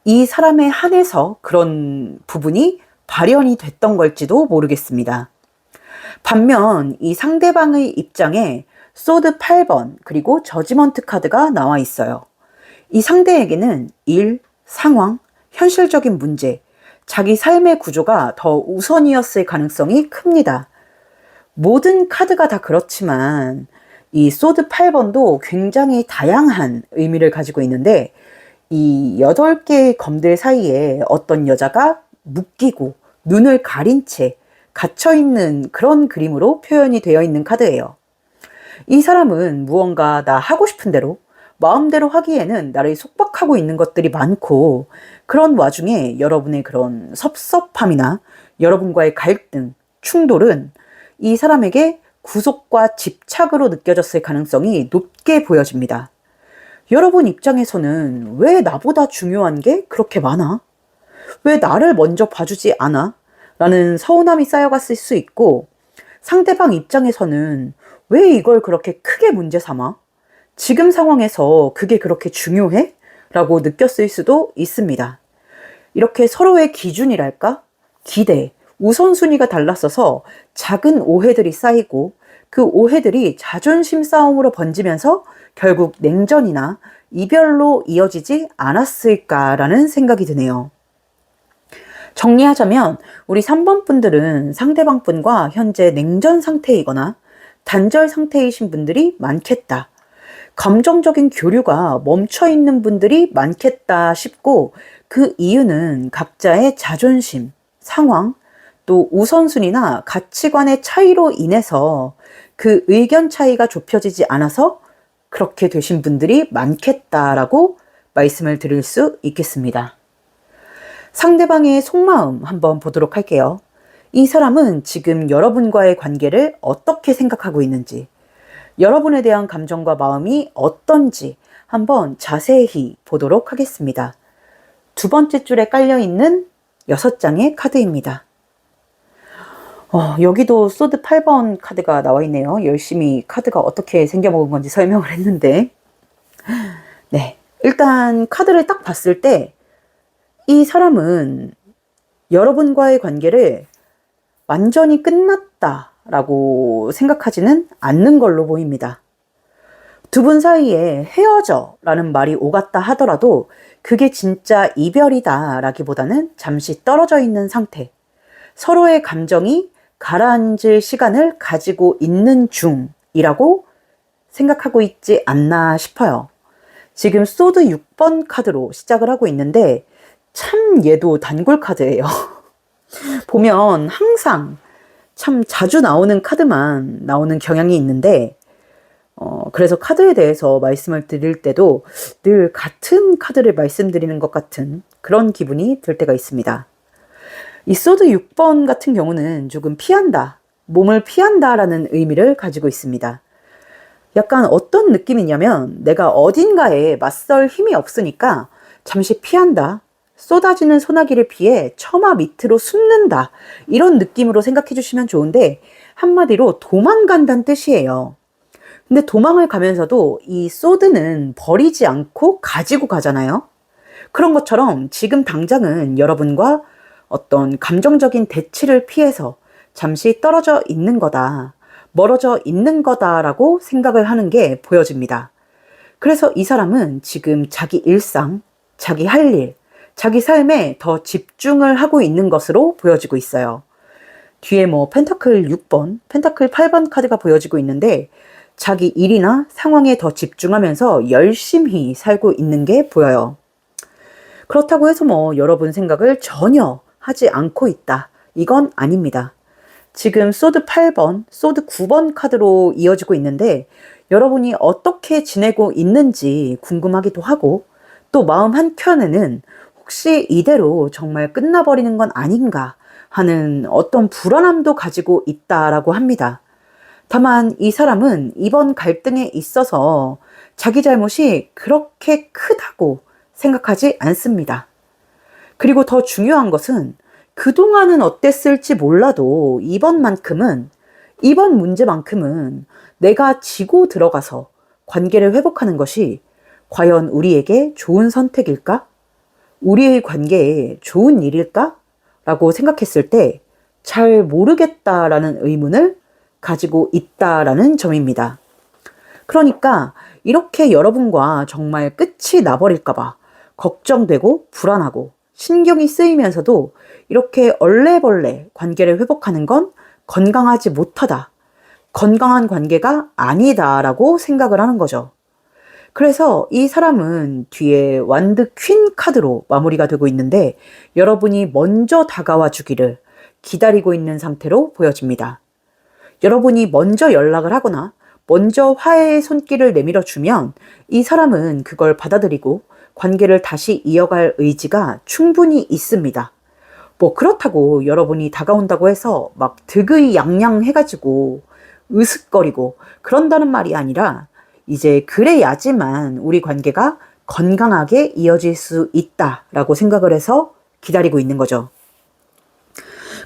Speaker 1: 이 사람에 한해서 그런 부분이 발현이 됐던 걸지도 모르겠습니다. 반면 이 상대방의 입장에 소드 8번 그리고 저지먼트 카드가 나와 있어요. 이 상대에게는 일, 상황, 현실적인 문제, 자기 삶의 구조가 더 우선이었을 가능성이 큽니다. 모든 카드가 다 그렇지만 이 소드 8번도 굉장히 다양한 의미를 가지고 있는데, 이 8개의 검들 사이에 어떤 여자가 묶이고 눈을 가린 채 갇혀있는 그런 그림으로 표현이 되어 있는 카드예요. 이 사람은 무언가 나 하고 싶은 대로 마음대로 하기에는 나를 속박하고 있는 것들이 많고, 그런 와중에 여러분의 그런 섭섭함이나 여러분과의 갈등, 충돌은 이 사람에게 구속과 집착으로 느껴졌을 가능성이 높게 보여집니다. 여러분 입장에서는 왜 나보다 중요한 게 그렇게 많아? 왜 나를 먼저 봐주지 않아? 라는 서운함이 쌓여갔을 수 있고, 상대방 입장에서는 왜 이걸 그렇게 크게 문제 삼아? 지금 상황에서 그게 그렇게 중요해? 라고 느꼈을 수도 있습니다. 이렇게 서로의 기준이랄까? 기대, 우선순위가 달랐어서 작은 오해들이 쌓이고, 그 오해들이 자존심 싸움으로 번지면서 결국 냉전이나 이별로 이어지지 않았을까라는 생각이 드네요. 정리하자면 우리 3번 분들은 상대방 분과 현재 냉전 상태이거나 단절 상태이신 분들이 많겠다. 감정적인 교류가 멈춰 있는 분들이 많겠다 싶고, 그 이유는 각자의 자존심, 상황, 또 우선순위나 가치관의 차이로 인해서 그 의견 차이가 좁혀지지 않아서 그렇게 되신 분들이 많겠다라고 말씀을 드릴 수 있겠습니다. 상대방의 속마음 한번 보도록 할게요. 이 사람은 지금 여러분과의 관계를 어떻게 생각하고 있는지, 여러분에 대한 감정과 마음이 어떤지 한번 자세히 보도록 하겠습니다. 두 번째 줄에 깔려있는 6장의 카드입니다. 여기도 소드 8번 카드가 나와 있네요. 열심히 카드가 어떻게 생겨먹은 건지 설명을 했는데, 네, 일단 카드를 딱 봤을 때 이 사람은 여러분과의 관계를 완전히 끝났다 라고 생각하지는 않는 걸로 보입니다. 두 분 사이에 헤어져 라는 말이 오갔다 하더라도 그게 진짜 이별이다 라기보다는 잠시 떨어져 있는 상태, 서로의 감정이 가라앉을 시간을 가지고 있는 중이라고 생각하고 있지 않나 싶어요. 지금 소드 6번 카드로 시작을 하고 있는데 참 얘도 단골 카드예요. 보면 항상 참 자주 나오는 카드만 나오는 경향이 있는데 그래서 카드에 대해서 말씀을 드릴 때도 늘 같은 카드를 말씀드리는 것 같은 그런 기분이 들 때가 있습니다. 이 소드 6번 같은 경우는 조금 피한다, 몸을 피한다라는 의미를 가지고 있습니다. 약간 어떤 느낌이냐면 내가 어딘가에 맞설 힘이 없으니까 잠시 피한다, 쏟아지는 소나기를 피해 처마 밑으로 숨는다, 이런 느낌으로 생각해 주시면 좋은데 한마디로 도망간다는 뜻이에요. 근데 도망을 가면서도 이 소드는 버리지 않고 가지고 가잖아요. 그런 것처럼 지금 당장은 여러분과 어떤 감정적인 대치를 피해서 잠시 떨어져 있는 거다, 멀어져 있는 거다라고 생각을 하는 게 보여집니다. 그래서 이 사람은 지금 자기 일상, 자기 할 일, 자기 삶에 더 집중을 하고 있는 것으로 보여지고 있어요. 뒤에 뭐 펜타클 6번, 펜타클 8번 카드가 보여지고 있는데 자기 일이나 상황에 더 집중하면서 열심히 살고 있는 게 보여요. 그렇다고 해서 뭐 여러분 생각을 전혀 하지 않고 있다, 이건 아닙니다. 지금 소드 8번, 소드 9번 카드로 이어지고 있는데 여러분이 어떻게 지내고 있는지 궁금하기도 하고 또 마음 한켠에는 혹시 이대로 정말 끝나버리는 건 아닌가 하는 어떤 불안함도 가지고 있다라고 합니다. 다만 이 사람은 이번 갈등에 있어서 자기 잘못이 그렇게 크다고 생각하지 않습니다. 그리고 더 중요한 것은 그동안은 어땠을지 몰라도 이번 문제만큼은 내가 지고 들어가서 관계를 회복하는 것이 과연 우리에게 좋은 선택일까? 우리의 관계에 좋은 일일까? 라고 생각했을 때 잘 모르겠다라는 의문을 가지고 있다라는 점입니다. 그러니까 이렇게 여러분과 정말 끝이 나버릴까봐 걱정되고 불안하고 신경이 쓰이면서도 이렇게 얼레벌레 관계를 회복하는 건 건강하지 못하다, 건강한 관계가 아니다라고 생각을 하는 거죠. 그래서 이 사람은 뒤에 완드 퀸 카드로 마무리가 되고 있는데 여러분이 먼저 다가와 주기를 기다리고 있는 상태로 보여집니다. 여러분이 먼저 연락을 하거나 먼저 화해의 손길을 내밀어 주면 이 사람은 그걸 받아들이고 관계를 다시 이어갈 의지가 충분히 있습니다. 뭐 그렇다고 여러분이 다가온다고 해서 막 득의양양 해가지고 으슥거리고 그런다는 말이 아니라 이제 그래야지만 우리 관계가 건강하게 이어질 수 있다라고 생각을 해서 기다리고 있는 거죠.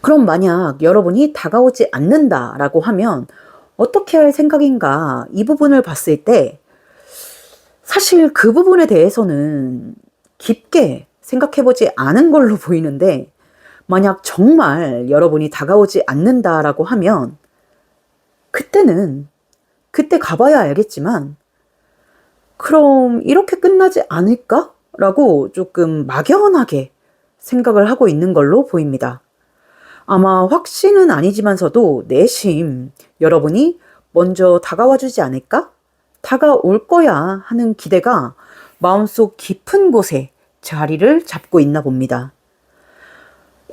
Speaker 1: 그럼 만약 여러분이 다가오지 않는다라고 하면 어떻게 할 생각인가, 이 부분을 봤을 때 사실 그 부분에 대해서는 깊게 생각해보지 않은 걸로 보이는데 만약 정말 여러분이 다가오지 않는다라고 하면 그때 가봐야 알겠지만 그럼 이렇게 끝나지 않을까? 라고 조금 막연하게 생각을 하고 있는 걸로 보입니다. 아마 확신은 아니지만서도 내심 여러분이 먼저 다가와 주지 않을까? 다가올 거야 하는 기대가 마음속 깊은 곳에 자리를 잡고 있나 봅니다.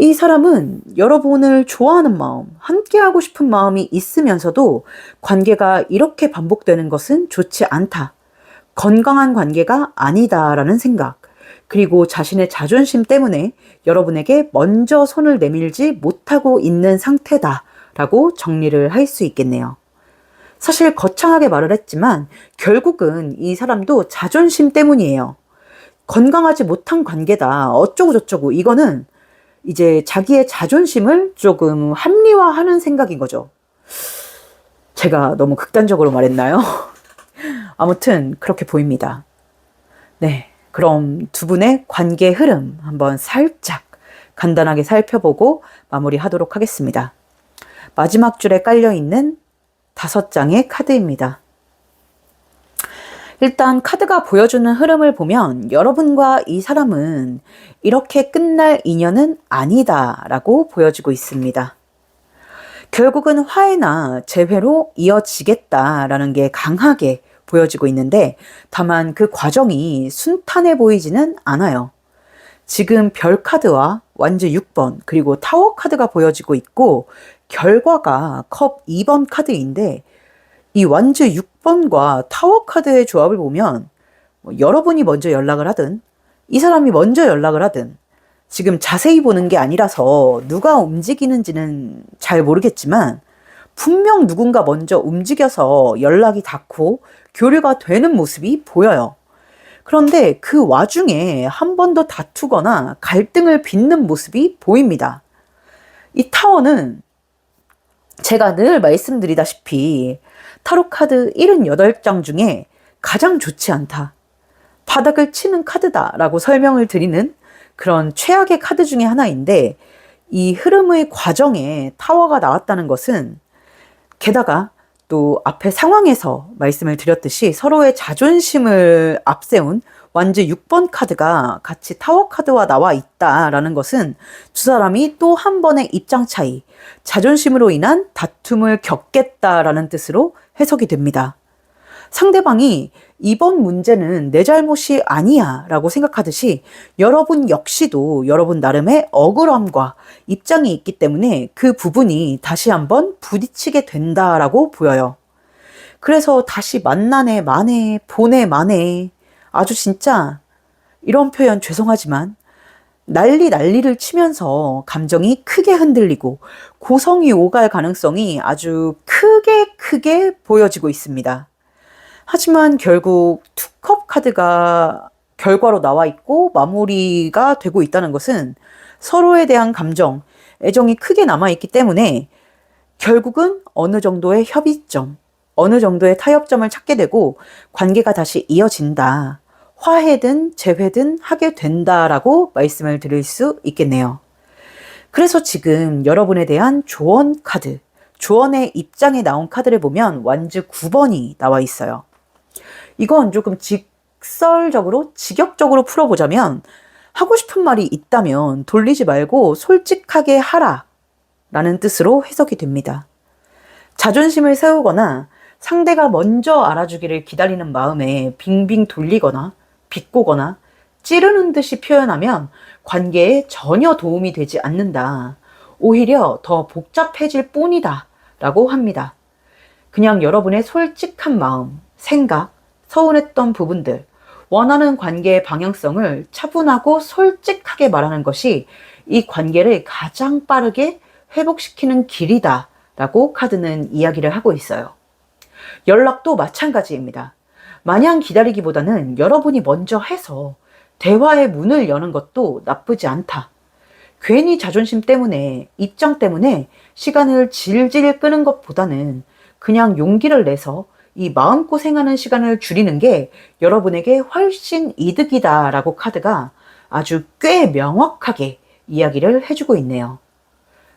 Speaker 1: 이 사람은 여러분을 좋아하는 마음, 함께하고 싶은 마음이 있으면서도 관계가 이렇게 반복되는 것은 좋지 않다, 건강한 관계가 아니다라는 생각, 그리고 자신의 자존심 때문에 여러분에게 먼저 손을 내밀지 못하고 있는 상태다라고 정리를 할 수 있겠네요. 사실 거창하게 말을 했지만 결국은 이 사람도 자존심 때문이에요. 건강하지 못한 관계다, 어쩌고 저쩌고, 이거는 이제 자기의 자존심을 조금 합리화하는 생각인 거죠. 제가 너무 극단적으로 말했나요? 아무튼 그렇게 보입니다. 네, 그럼 두 분의 관계 흐름 한번 살짝 간단하게 살펴보고 마무리하도록 하겠습니다. 마지막 줄에 깔려있는 5장의 카드입니다. 일단 카드가 보여주는 흐름을 보면 여러분과 이 사람은 이렇게 끝날 인연은 아니다 라고 보여주고 있습니다. 결국은 화해나 재회로 이어지겠다라는 게 강하게 보여지고 있는데 다만 그 과정이 순탄해 보이지는 않아요. 지금 별 카드와 완즈 6번 그리고 타워 카드가 보여지고 있고 결과가 컵 2번 카드인데 이 완즈 6번과 타워 카드의 조합을 보면 여러분이 먼저 연락을 하든 이 사람이 먼저 연락을 하든 지금 자세히 보는 게 아니라서 누가 움직이는지는 잘 모르겠지만 분명 누군가 먼저 움직여서 연락이 닿고 교류가 되는 모습이 보여요. 그런데 그 와중에 한 번 더 다투거나 갈등을 빚는 모습이 보입니다. 이 타워는 제가 늘 말씀드리다시피 타로카드 78장 중에 가장 좋지 않다. 바닥을 치는 카드다라고 설명을 드리는 그런 최악의 카드 중에 하나인데 이 흐름의 과정에 타워가 나왔다는 것은 게다가 또 앞에 상황에서 말씀을 드렸듯이 서로의 자존심을 앞세운 완즈 6번 카드가 같이 타워 카드와 나와 있다라는 것은 두 사람이 또 한 번의 입장 차이, 자존심으로 인한 다툼을 겪겠다라는 뜻으로 해석이 됩니다. 상대방이 이번 문제는 내 잘못이 아니야 라고 생각하듯이 여러분 역시도 여러분 나름의 억울함과 입장이 있기 때문에 그 부분이 다시 한번 부딪히게 된다라고 보여요. 그래서 다시 만나네 마네 보네 마네 아주 진짜 이런 표현 죄송하지만 난리를 치면서 감정이 크게 흔들리고 고성이 오갈 가능성이 아주 크게 보여지고 있습니다. 하지만 결국 투컵 카드가 결과로 나와 있고 마무리가 되고 있다는 것은 서로에 대한 감정, 애정이 크게 남아있기 때문에 결국은 어느 정도의 협의점, 어느 정도의 타협점을 찾게 되고 관계가 다시 이어진다. 화해든 재회든 하게 된다라고 말씀을 드릴 수 있겠네요. 그래서 지금 여러분에 대한 조언 카드, 조언의 입장에 나온 카드를 보면 완즈 9번이 나와 있어요. 이건 조금 직역적으로 풀어보자면 하고 싶은 말이 있다면 돌리지 말고 솔직하게 하라 라는 뜻으로 해석이 됩니다. 자존심을 세우거나 상대가 먼저 알아주기를 기다리는 마음에 빙빙 돌리거나 비꼬거나 찌르는 듯이 표현하면 관계에 전혀 도움이 되지 않는다. 오히려 더 복잡해질 뿐이다 라고 합니다. 그냥 여러분의 솔직한 마음, 생각, 서운했던 부분들, 원하는 관계의 방향성을 차분하고 솔직하게 말하는 것이 이 관계를 가장 빠르게 회복시키는 길이다 라고 카드는 이야기를 하고 있어요. 연락도 마찬가지입니다. 마냥 기다리기보다는 여러분이 먼저 해서 대화의 문을 여는 것도 나쁘지 않다. 괜히 자존심 때문에, 입장 때문에 시간을 질질 끄는 것보다는 그냥 용기를 내서 이 마음고생하는 시간을 줄이는 게 여러분에게 훨씬 이득이다라고 카드가 아주 꽤 명확하게 이야기를 해주고 있네요.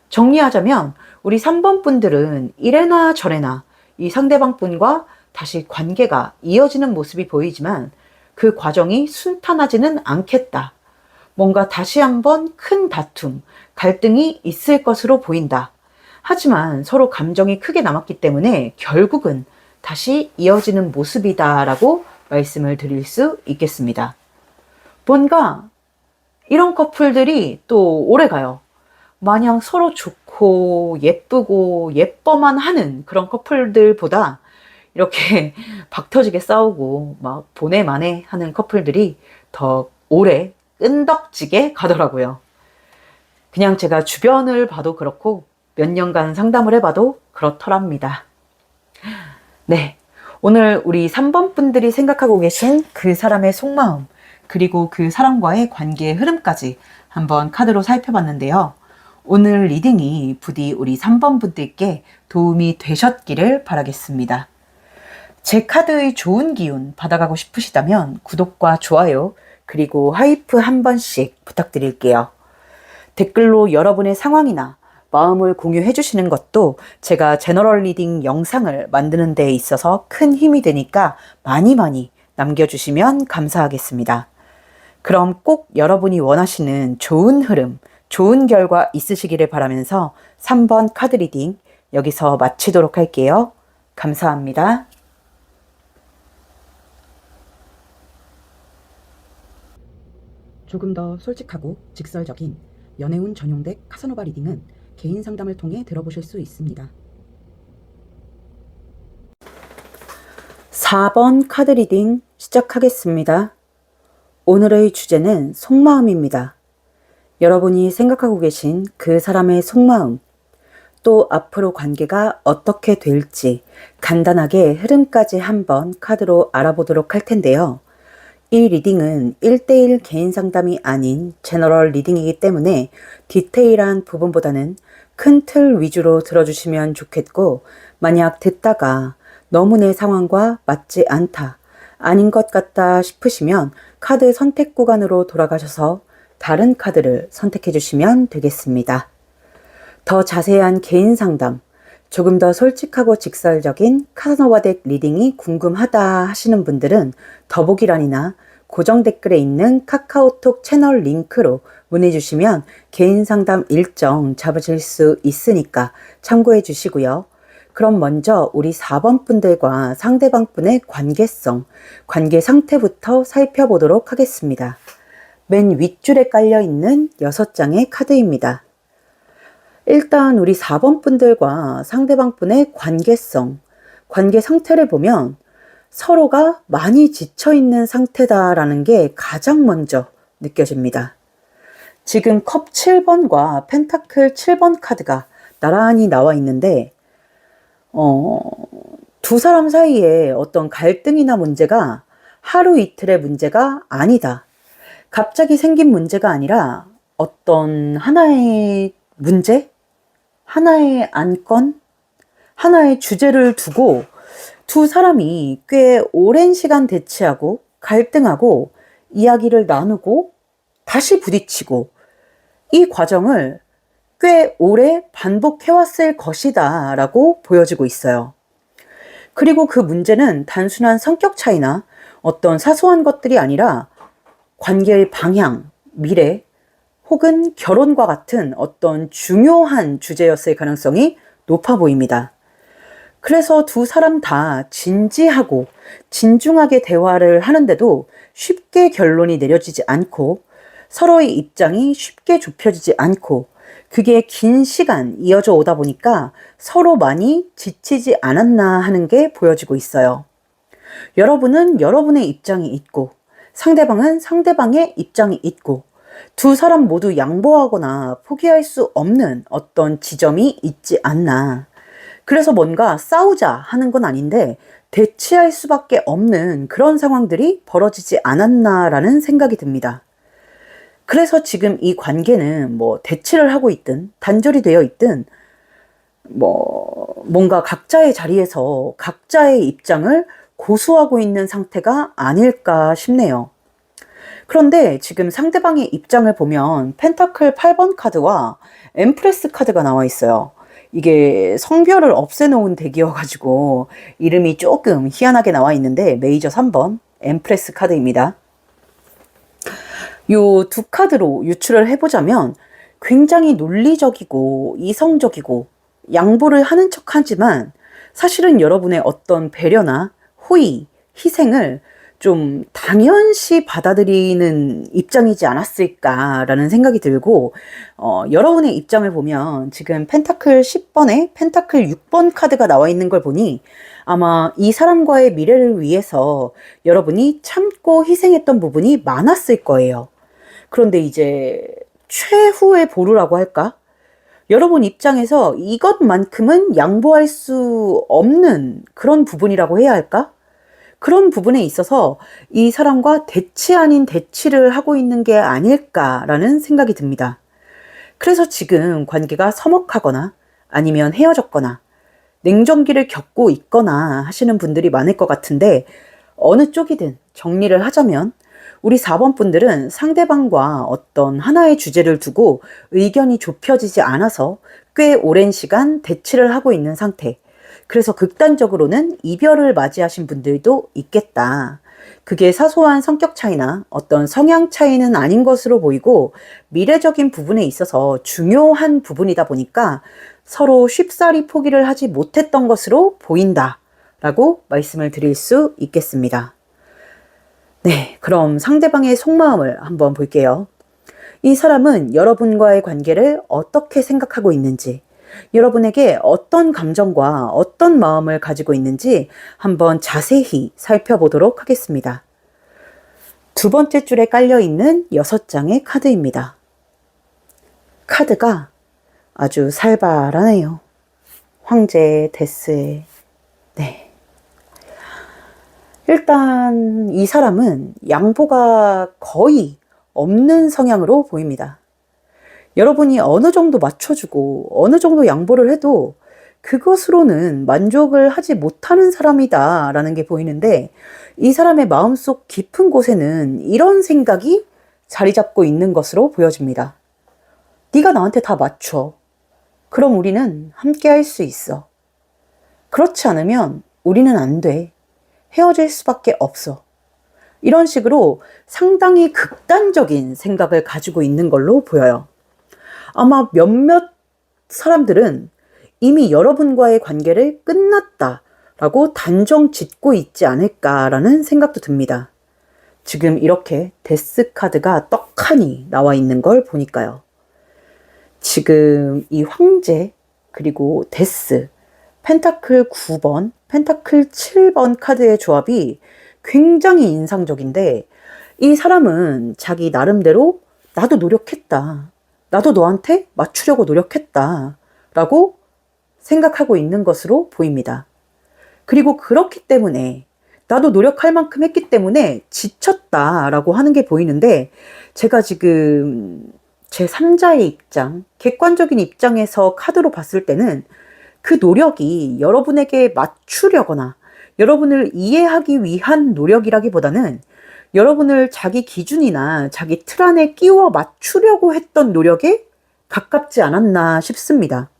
Speaker 1: 정리하자면 우리 3번 분들은 이래나 저래나 이 상대방 분과 다시 관계가 이어지는 모습이 보이지만 그 과정이 순탄하지는 않겠다. 뭔가 다시 한번 큰 다툼, 갈등이 있을 것으로 보인다. 하지만 서로 감정이 크게 남았기 때문에 결국은 다시 이어지는 모습이다라고 말씀을 드릴 수 있겠습니다. 뭔가 이런 커플들이 또 오래가요. 마냥 서로 좋고 예쁘고 예뻐만 하는 그런 커플들보다 이렇게 박 터지게 싸우고 막 보내 마내 하는 커플들이 더 오래 끈덕지게 가더라고요. 그냥 제가 주변을 봐도 그렇고 몇 년간 상담을 해봐도 그렇더랍니다. 네, 오늘 우리 3번 분들이 생각하고 계신 그 사람의 속마음 그리고 그 사람과의 관계의 흐름까지 한번 카드로 살펴봤는데요. 오늘 리딩이 부디 우리 3번 분들께 도움이 되셨기를 바라겠습니다. 제 카드의 좋은 기운 받아가고 싶으시다면 구독과 좋아요 그리고 하이프 한 번씩 부탁드릴게요. 댓글로 여러분의 상황이나 마음을 공유해 주시는 것도 제가 제너럴 리딩 영상을 만드는 데 있어서 큰 힘이 되니까 많이 많이 남겨주시면 감사하겠습니다. 그럼 꼭 여러분이 원하시는 좋은 흐름, 좋은 결과 있으시기를 바라면서 3번 카드 리딩 여기서 마치도록 할게요. 감사합니다. 조금 더 솔직하고 직설적인 연애운 전용 덱 카사노바 리딩은 개인 상담을 통해 들어보실 수 있습니다. 4번 카드 리딩 시작하겠습니다. 오늘의 주제는 속마음입니다. 여러분이 생각하고 계신 그 사람의 속마음, 또 앞으로 관계가 어떻게 될지 간단하게 흐름까지 한번 카드로 알아보도록 할 텐데요. 이 리딩은 1대1 개인 상담이 아닌 제너럴 리딩이기 때문에 디테일한 부분보다는 큰 틀 위주로 들어주시면 좋겠고, 만약 듣다가 너무 내 상황과 맞지 않다, 아닌 것 같다 싶으시면 카드 선택 구간으로 돌아가셔서 다른 카드를 선택해 주시면 되겠습니다. 더 자세한 개인 상담, 조금 더 솔직하고 직설적인 카사노바 덱 리딩이 궁금하다 하시는 분들은 더보기란이나 고정 댓글에 있는 카카오톡 채널 링크로 문의 주시면 개인 상담 일정 잡으실 수 있으니까 참고해 주시고요. 그럼 먼저 우리 4번 분들과 상대방 분의 관계성, 관계 상태부터 살펴보도록 하겠습니다. 맨 윗줄에 깔려있는 6장의 카드입니다. 일단 우리 4번 분들과 상대방 분의 관계성, 관계 상태를 보면 서로가 많이 지쳐있는 상태다라는 게 가장 먼저 느껴집니다. 지금 컵 7번과 펜타클 7번 카드가 나란히 나와 있는데 두 사람 사이에 어떤 갈등이나 문제가 하루 이틀의 문제가 아니다. 갑자기 생긴 문제가 아니라 어떤 하나의 문제? 하나의 안건? 하나의 주제를 두고 두 사람이 꽤 오랜 시간 대치하고 갈등하고 이야기를 나누고 다시 부딪히고 이 과정을 꽤 오래 반복해왔을 것이다 라고 보여지고 있어요. 그리고 그 문제는 단순한 성격 차이나 어떤 사소한 것들이 아니라 관계의 방향, 미래, 혹은 결혼과 같은 어떤 중요한 주제였을 가능성이 높아 보입니다. 그래서 두 사람 다 진지하고 진중하게 대화를 하는데도 쉽게 결론이 내려지지 않고 서로의 입장이 쉽게 좁혀지지 않고 그게 긴 시간 이어져 오다 보니까 서로 많이 지치지 않았나 하는 게 보여지고 있어요. 여러분은 여러분의 입장이 있고 상대방은 상대방의 입장이 있고 두 사람 모두 양보하거나 포기할 수 없는 어떤 지점이 있지 않나. 그래서 뭔가 싸우자 하는 건 아닌데 대치할 수밖에 없는 그런 상황들이 벌어지지 않았나라는 생각이 듭니다. 그래서 지금 이 관계는 뭐 대치를 하고 있든 단절이 되어 있든 뭔가 각자의 자리에서 각자의 입장을 고수하고 있는 상태가 아닐까 싶네요. 그런데 지금 상대방의 입장을 보면 펜타클 8번 카드와 엠프레스 카드가 나와 있어요. 이게 성별을 없애놓은 덱이어가지고 이름이 조금 희한하게 나와 있는데 메이저 3번 엠프레스 카드입니다. 요 두 카드로 유출을 해보자면 굉장히 논리적이고 이성적이고 양보를 하는 척하지만 사실은 여러분의 어떤 배려나 호의, 희생을 좀 당연시 받아들이는 입장이지 않았을까라는 생각이 들고 여러분의 입장을 보면 지금 펜타클 10번에 펜타클 6번 카드가 나와 있는 걸 보니 아마 이 사람과의 미래를 위해서 여러분이 참고 희생했던 부분이 많았을 거예요. 그런데 이제 최후의 보루라고 할까? 여러분 입장에서 이것만큼은 양보할 수 없는 그런 부분이라고 해야 할까? 그런 부분에 있어서 이 사람과 대치 아닌 대치를 하고 있는 게 아닐까라는 생각이 듭니다. 그래서 지금 관계가 서먹하거나 아니면 헤어졌거나 냉정기를 겪고 있거나 하시는 분들이 많을 것 같은데 어느 쪽이든 정리를 하자면 우리 4번 분들은 상대방과 어떤 하나의 주제를 두고 의견이 좁혀지지 않아서 꽤 오랜 시간 대치를 하고 있는 상태. 그래서 극단적으로는 이별을 맞이하신 분들도 있겠다. 그게 사소한 성격 차이나 어떤 성향 차이는 아닌 것으로 보이고 미래적인 부분에 있어서 중요한 부분이다 보니까 서로 쉽사리 포기를 하지 못했던 것으로 보인다 라고 말씀을 드릴 수 있겠습니다. 네, 그럼 상대방의 속마음을 한번 볼게요. 이 사람은 여러분과의 관계를 어떻게 생각하고 있는지, 여러분에게 어떤 감정과 어떤 마음을 가지고 있는지 한번 자세히 살펴보도록 하겠습니다. 두 번째 줄에 깔려있는 6장의 카드입니다. 카드가 아주 살벌하네요. 황제, 데스의. 네. 일단 이 사람은 양보가 거의 없는 성향으로 보입니다. 여러분이 어느 정도 맞춰주고 어느 정도 양보를 해도 그것으로는 만족을 하지 못하는 사람이다 라는 게 보이는데, 이 사람의 마음속 깊은 곳에는 이런 생각이 자리 잡고 있는 것으로 보여집니다. 네가 나한테 다 맞춰. 그럼 우리는 함께 할 수 있어. 그렇지 않으면 우리는 안 돼. 헤어질 수밖에 없어. 이런 식으로 상당히 극단적인 생각을 가지고 있는 걸로 보여요. 아마 몇몇 사람들은 이미 여러분과의 관계를 끝났다라고 단정 짓고 있지 않을까라는 생각도 듭니다. 지금 이렇게 데스 카드가 떡하니 나와 있는 걸 보니까요. 지금 이 황제, 그리고 데스, 펜타클 9번, 펜타클 7번 카드의 조합이 굉장히 인상적인데, 이 사람은 자기 나름대로 나도 노력했다. 나도 너한테 맞추려고 노력했다. 라고 생각하고 있는 것으로 보입니다. 그리고 그렇기 때문에 나도 노력할 만큼 했기 때문에 지쳤다라고 하는 게 보이는데, 제가 지금 제 3자의 입장, 객관적인 입장에서 카드로 봤을 때는 그 노력이 여러분에게 맞추려거나 여러분을 이해하기 위한 노력이라기보다는 여러분을 자기 기준이나 자기 틀 안에 끼워 맞추려고 했던 노력에 가깝지 않았나 싶습니다.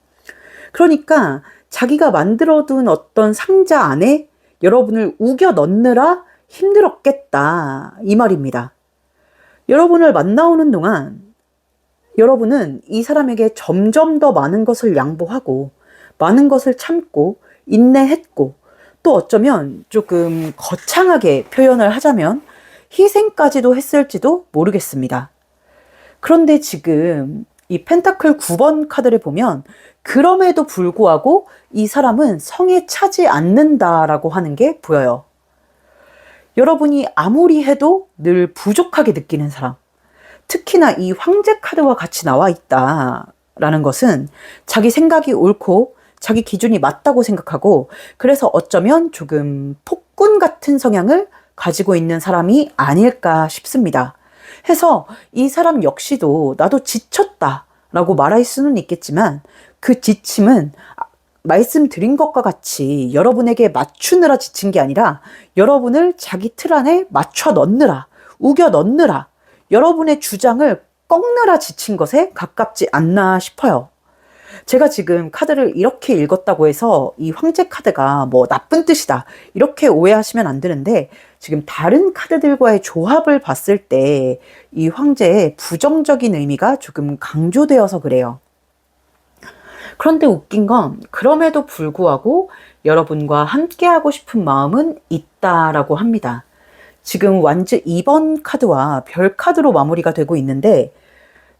Speaker 1: 그러니까 자기가 만들어둔 어떤 상자 안에 여러분을 우겨 넣느라 힘들었겠다, 이 말입니다. 여러분을 만나오는 동안 여러분은 이 사람에게 점점 더 많은 것을 양보하고 많은 것을 참고 인내했고, 또 어쩌면 조금 거창하게 표현을 하자면 희생까지도 했을지도 모르겠습니다. 그런데 지금 이 펜타클 9번 카드를 보면 그럼에도 불구하고 이 사람은 성에 차지 않는다라고 하는 게 보여요. 여러분이 아무리 해도 늘 부족하게 느끼는 사람, 특히나 이 황제 카드와 같이 나와 있다라는 것은 자기 생각이 옳고 자기 기준이 맞다고 생각하고, 그래서 어쩌면 조금 폭군 같은 성향을 가지고 있는 사람이 아닐까 싶습니다. 해서 이 사람 역시도 나도 지쳤다라고 말할 수는 있겠지만, 그 지침은 말씀드린 것과 같이 여러분에게 맞추느라 지친 게 아니라 여러분을 자기 틀 안에 맞춰 넣느라, 우겨 넣느라, 여러분의 주장을 꺾느라 지친 것에 가깝지 않나 싶어요. 제가 지금 카드를 이렇게 읽었다고 해서 이 황제 카드가 뭐 나쁜 뜻이다, 이렇게 오해하시면 안 되는데, 지금 다른 카드들과의 조합을 봤을 때 이 황제의 부정적인 의미가 조금 강조되어서 그래요. 그런데 웃긴 건 그럼에도 불구하고 여러분과 함께하고 싶은 마음은 있다라고 합니다. 지금 완즈 2번 카드와 별 카드로 마무리가 되고 있는데,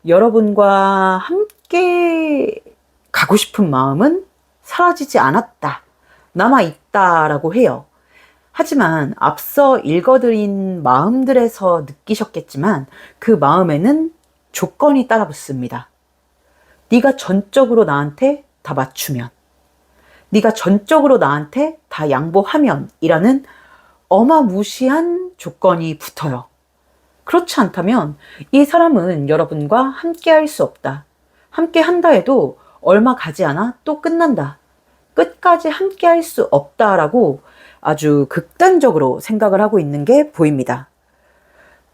Speaker 1: 여러분과 함께 가고 싶은 마음은 사라지지 않았다, 남아있다라고 해요. 하지만 앞서 읽어드린 마음들에서 느끼셨겠지만 그 마음에는 조건이 따라붙습니다. 네가 전적으로 나한테 다 맞추면, 네가 전적으로 나한테 다 양보하면 이라는 어마무시한 조건이 붙어요. 그렇지 않다면 이 사람은 여러분과 함께 할 수 없다. 함께 한다 해도 얼마 가지 않아 또 끝난다. 끝까지 함께 할 수 없다라고 아주 극단적으로 생각을 하고 있는 게 보입니다.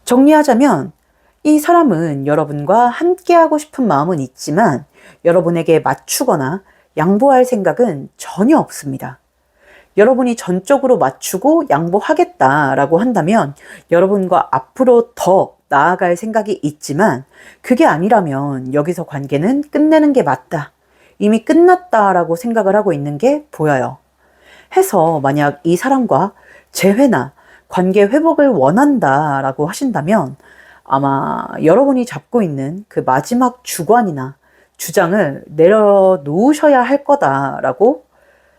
Speaker 1: 정리하자면 이 사람은 여러분과 함께하고 싶은 마음은 있지만 여러분에게 맞추거나 양보할 생각은 전혀 없습니다. 여러분이 전적으로 맞추고 양보하겠다라고 한다면 여러분과 앞으로 더 나아갈 생각이 있지만 그게 아니라면 여기서 관계는 끝내는 게 맞다. 이미 끝났다라고 생각을 하고 있는 게 보여요. 해서 만약 이 사람과 재회나 관계 회복을 원한다라고 하신다면 아마 여러분이 잡고 있는 그 마지막 주관이나 주장을 내려놓으셔야 할 거다라고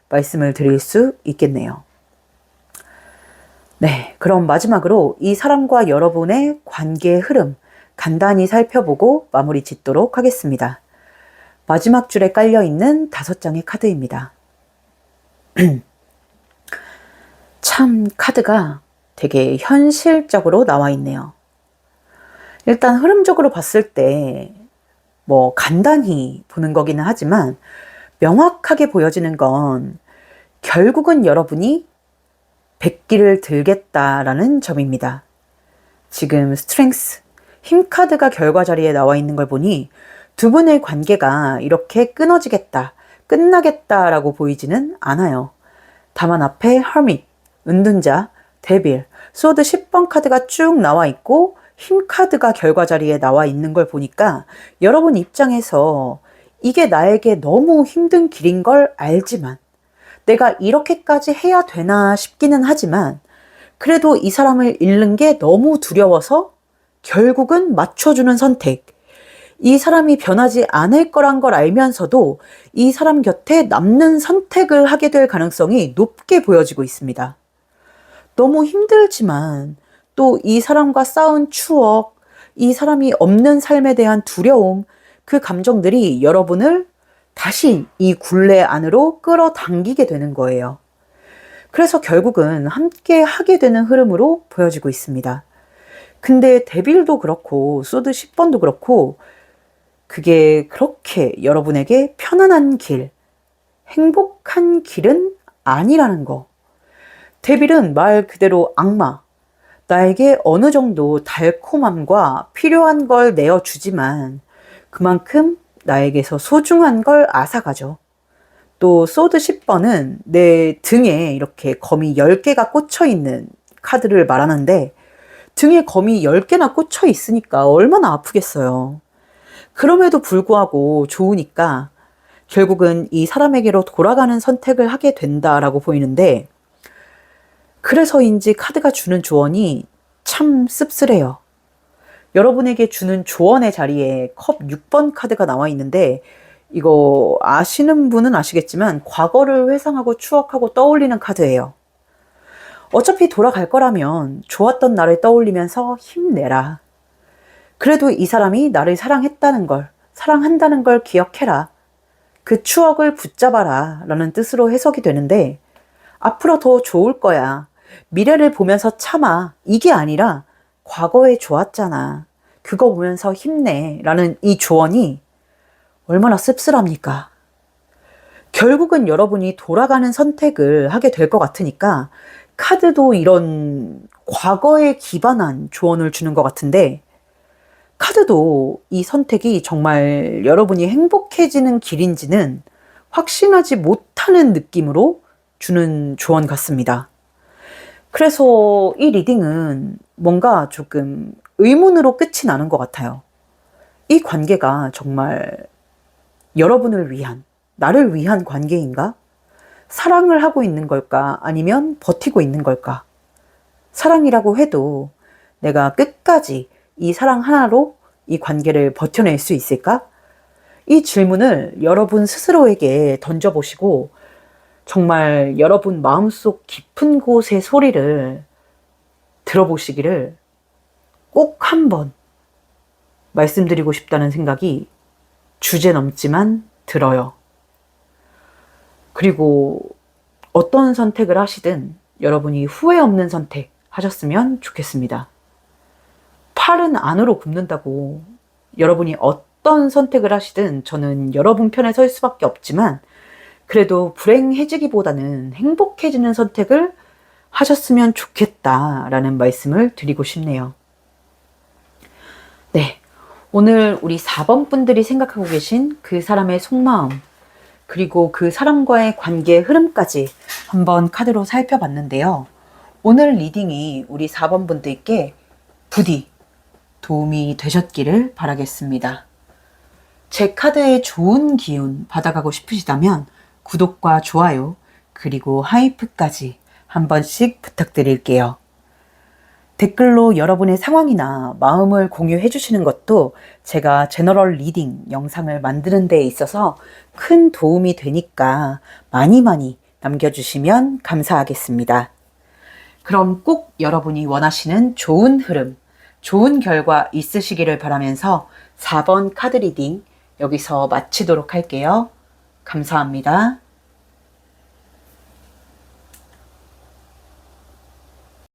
Speaker 1: 말씀을 드릴 수 있겠네요. 네, 그럼 마지막으로 이 사람과 여러분의 관계의 흐름 간단히 살펴보고 마무리 짓도록 하겠습니다. 마지막 줄에 깔려있는 5장의 카드입니다. 참 카드가 되게 현실적으로 나와 있네요. 일단 흐름적으로 봤을 때 뭐 간단히 보는 거기는 하지만 명확하게 보여지는 건 결국은 여러분이 백기를 들겠다라는 점입니다. 지금 스트렝스, 힘 카드가 결과 자리에 나와 있는 걸 보니 두 분의 관계가 이렇게 끊어지겠다, 끝나겠다라고 보이지는 않아요. 다만 앞에 허밋, 은둔자, 데빌, 소드 10번 카드가 쭉 나와 있고 힘 카드가 결과 자리에 나와 있는 걸 보니까 여러분 입장에서 이게 나에게 너무 힘든 길인 걸 알지만 내가 이렇게까지 해야 되나 싶기는 하지만 그래도 이 사람을 잃는 게 너무 두려워서 결국은 맞춰주는 선택. 이 사람이 변하지 않을 거란 걸 알면서도 이 사람 곁에 남는 선택을 하게 될 가능성이 높게 보여지고 있습니다. 너무 힘들지만 또 이 사람과 쌓은 추억, 이 사람이 없는 삶에 대한 두려움, 그 감정들이 여러분을 다시 이 굴레 안으로 끌어당기게 되는 거예요. 그래서 결국은 함께 하게 되는 흐름으로 보여지고 있습니다. 근데 데빌도 그렇고 소드 10번도 그렇고 그게 그렇게 여러분에게 편안한 길, 행복한 길은 아니라는 거. 데빌은 말 그대로 악마. 나에게 어느 정도 달콤함과 필요한 걸 내어주지만 그만큼 나에게서 소중한 걸 앗아가죠. 또 소드 10번은 내 등에 이렇게 검이 10개가 꽂혀 있는 카드를 말하는데 등에 검이 10개나 꽂혀 있으니까 얼마나 아프겠어요. 그럼에도 불구하고 좋으니까 결국은 이 사람에게로 돌아가는 선택을 하게 된다라고 보이는데 그래서인지 카드가 주는 조언이 참 씁쓸해요. 여러분에게 주는 조언의 자리에 컵 6번 카드가 나와 있는데 이거 아시는 분은 아시겠지만 과거를 회상하고 추억하고 떠올리는 카드예요. 어차피 돌아갈 거라면 좋았던 나를 떠올리면서 힘내라. 그래도 이 사람이 나를 사랑했다는 걸, 사랑한다는 걸 기억해라. 그 추억을 붙잡아라 라는 뜻으로 해석이 되는데 앞으로 더 좋을 거야. 미래를 보면서 참아. 이게 아니라 과거에 좋았잖아. 그거 보면서 힘내 라는 이 조언이 얼마나 씁쓸합니까? 결국은 여러분이 돌아가는 선택을 하게 될 것 같으니까 카드도 이런 과거에 기반한 조언을 주는 것 같은데 카드도 이 선택이 정말 여러분이 행복해지는 길인지는 확신하지 못하는 느낌으로 주는 조언 같습니다. 그래서 이 리딩은 뭔가 조금 의문으로 끝이 나는 것 같아요. 이 관계가 정말 여러분을 위한, 나를 위한 관계인가? 사랑을 하고 있는 걸까? 아니면 버티고 있는 걸까? 사랑이라고 해도 내가 끝까지 이 사랑 하나로 이 관계를 버텨낼 수 있을까? 이 질문을 여러분 스스로에게 던져보시고 정말 여러분 마음속 깊은 곳의 소리를 들어보시기를 꼭 한번 말씀드리고 싶다는 생각이 주제넘지만 들어요. 그리고 어떤 선택을 하시든 여러분이 후회 없는 선택 하셨으면 좋겠습니다. 팔은 안으로 굽는다고 여러분이 어떤 선택을 하시든 저는 여러분 편에 설 수밖에 없지만 그래도 불행해지기보다는 행복해지는 선택을 하셨으면 좋겠다라는 말씀을 드리고 싶네요. 네. 오늘 우리 4번 분들이 생각하고 계신 그 사람의 속마음, 그리고 그 사람과의 관계의 흐름까지 한번 카드로 살펴봤는데요. 오늘 리딩이 우리 4번 분들께 부디 도움이 되셨기를 바라겠습니다. 제 카드의 좋은 기운 받아가고 싶으시다면 구독과 좋아요, 그리고 하이프까지 한 번씩 부탁드릴게요. 댓글로 여러분의 상황이나 마음을 공유해 주시는 것도 제가 제너럴 리딩 영상을 만드는 데 있어서 큰 도움이 되니까 많이 남겨주시면 감사하겠습니다. 그럼 꼭 여러분이 원하시는 좋은 흐름, 좋은 결과 있으시기를 바라면서 4번 카드 리딩 여기서 마치도록 할게요. 감사합니다.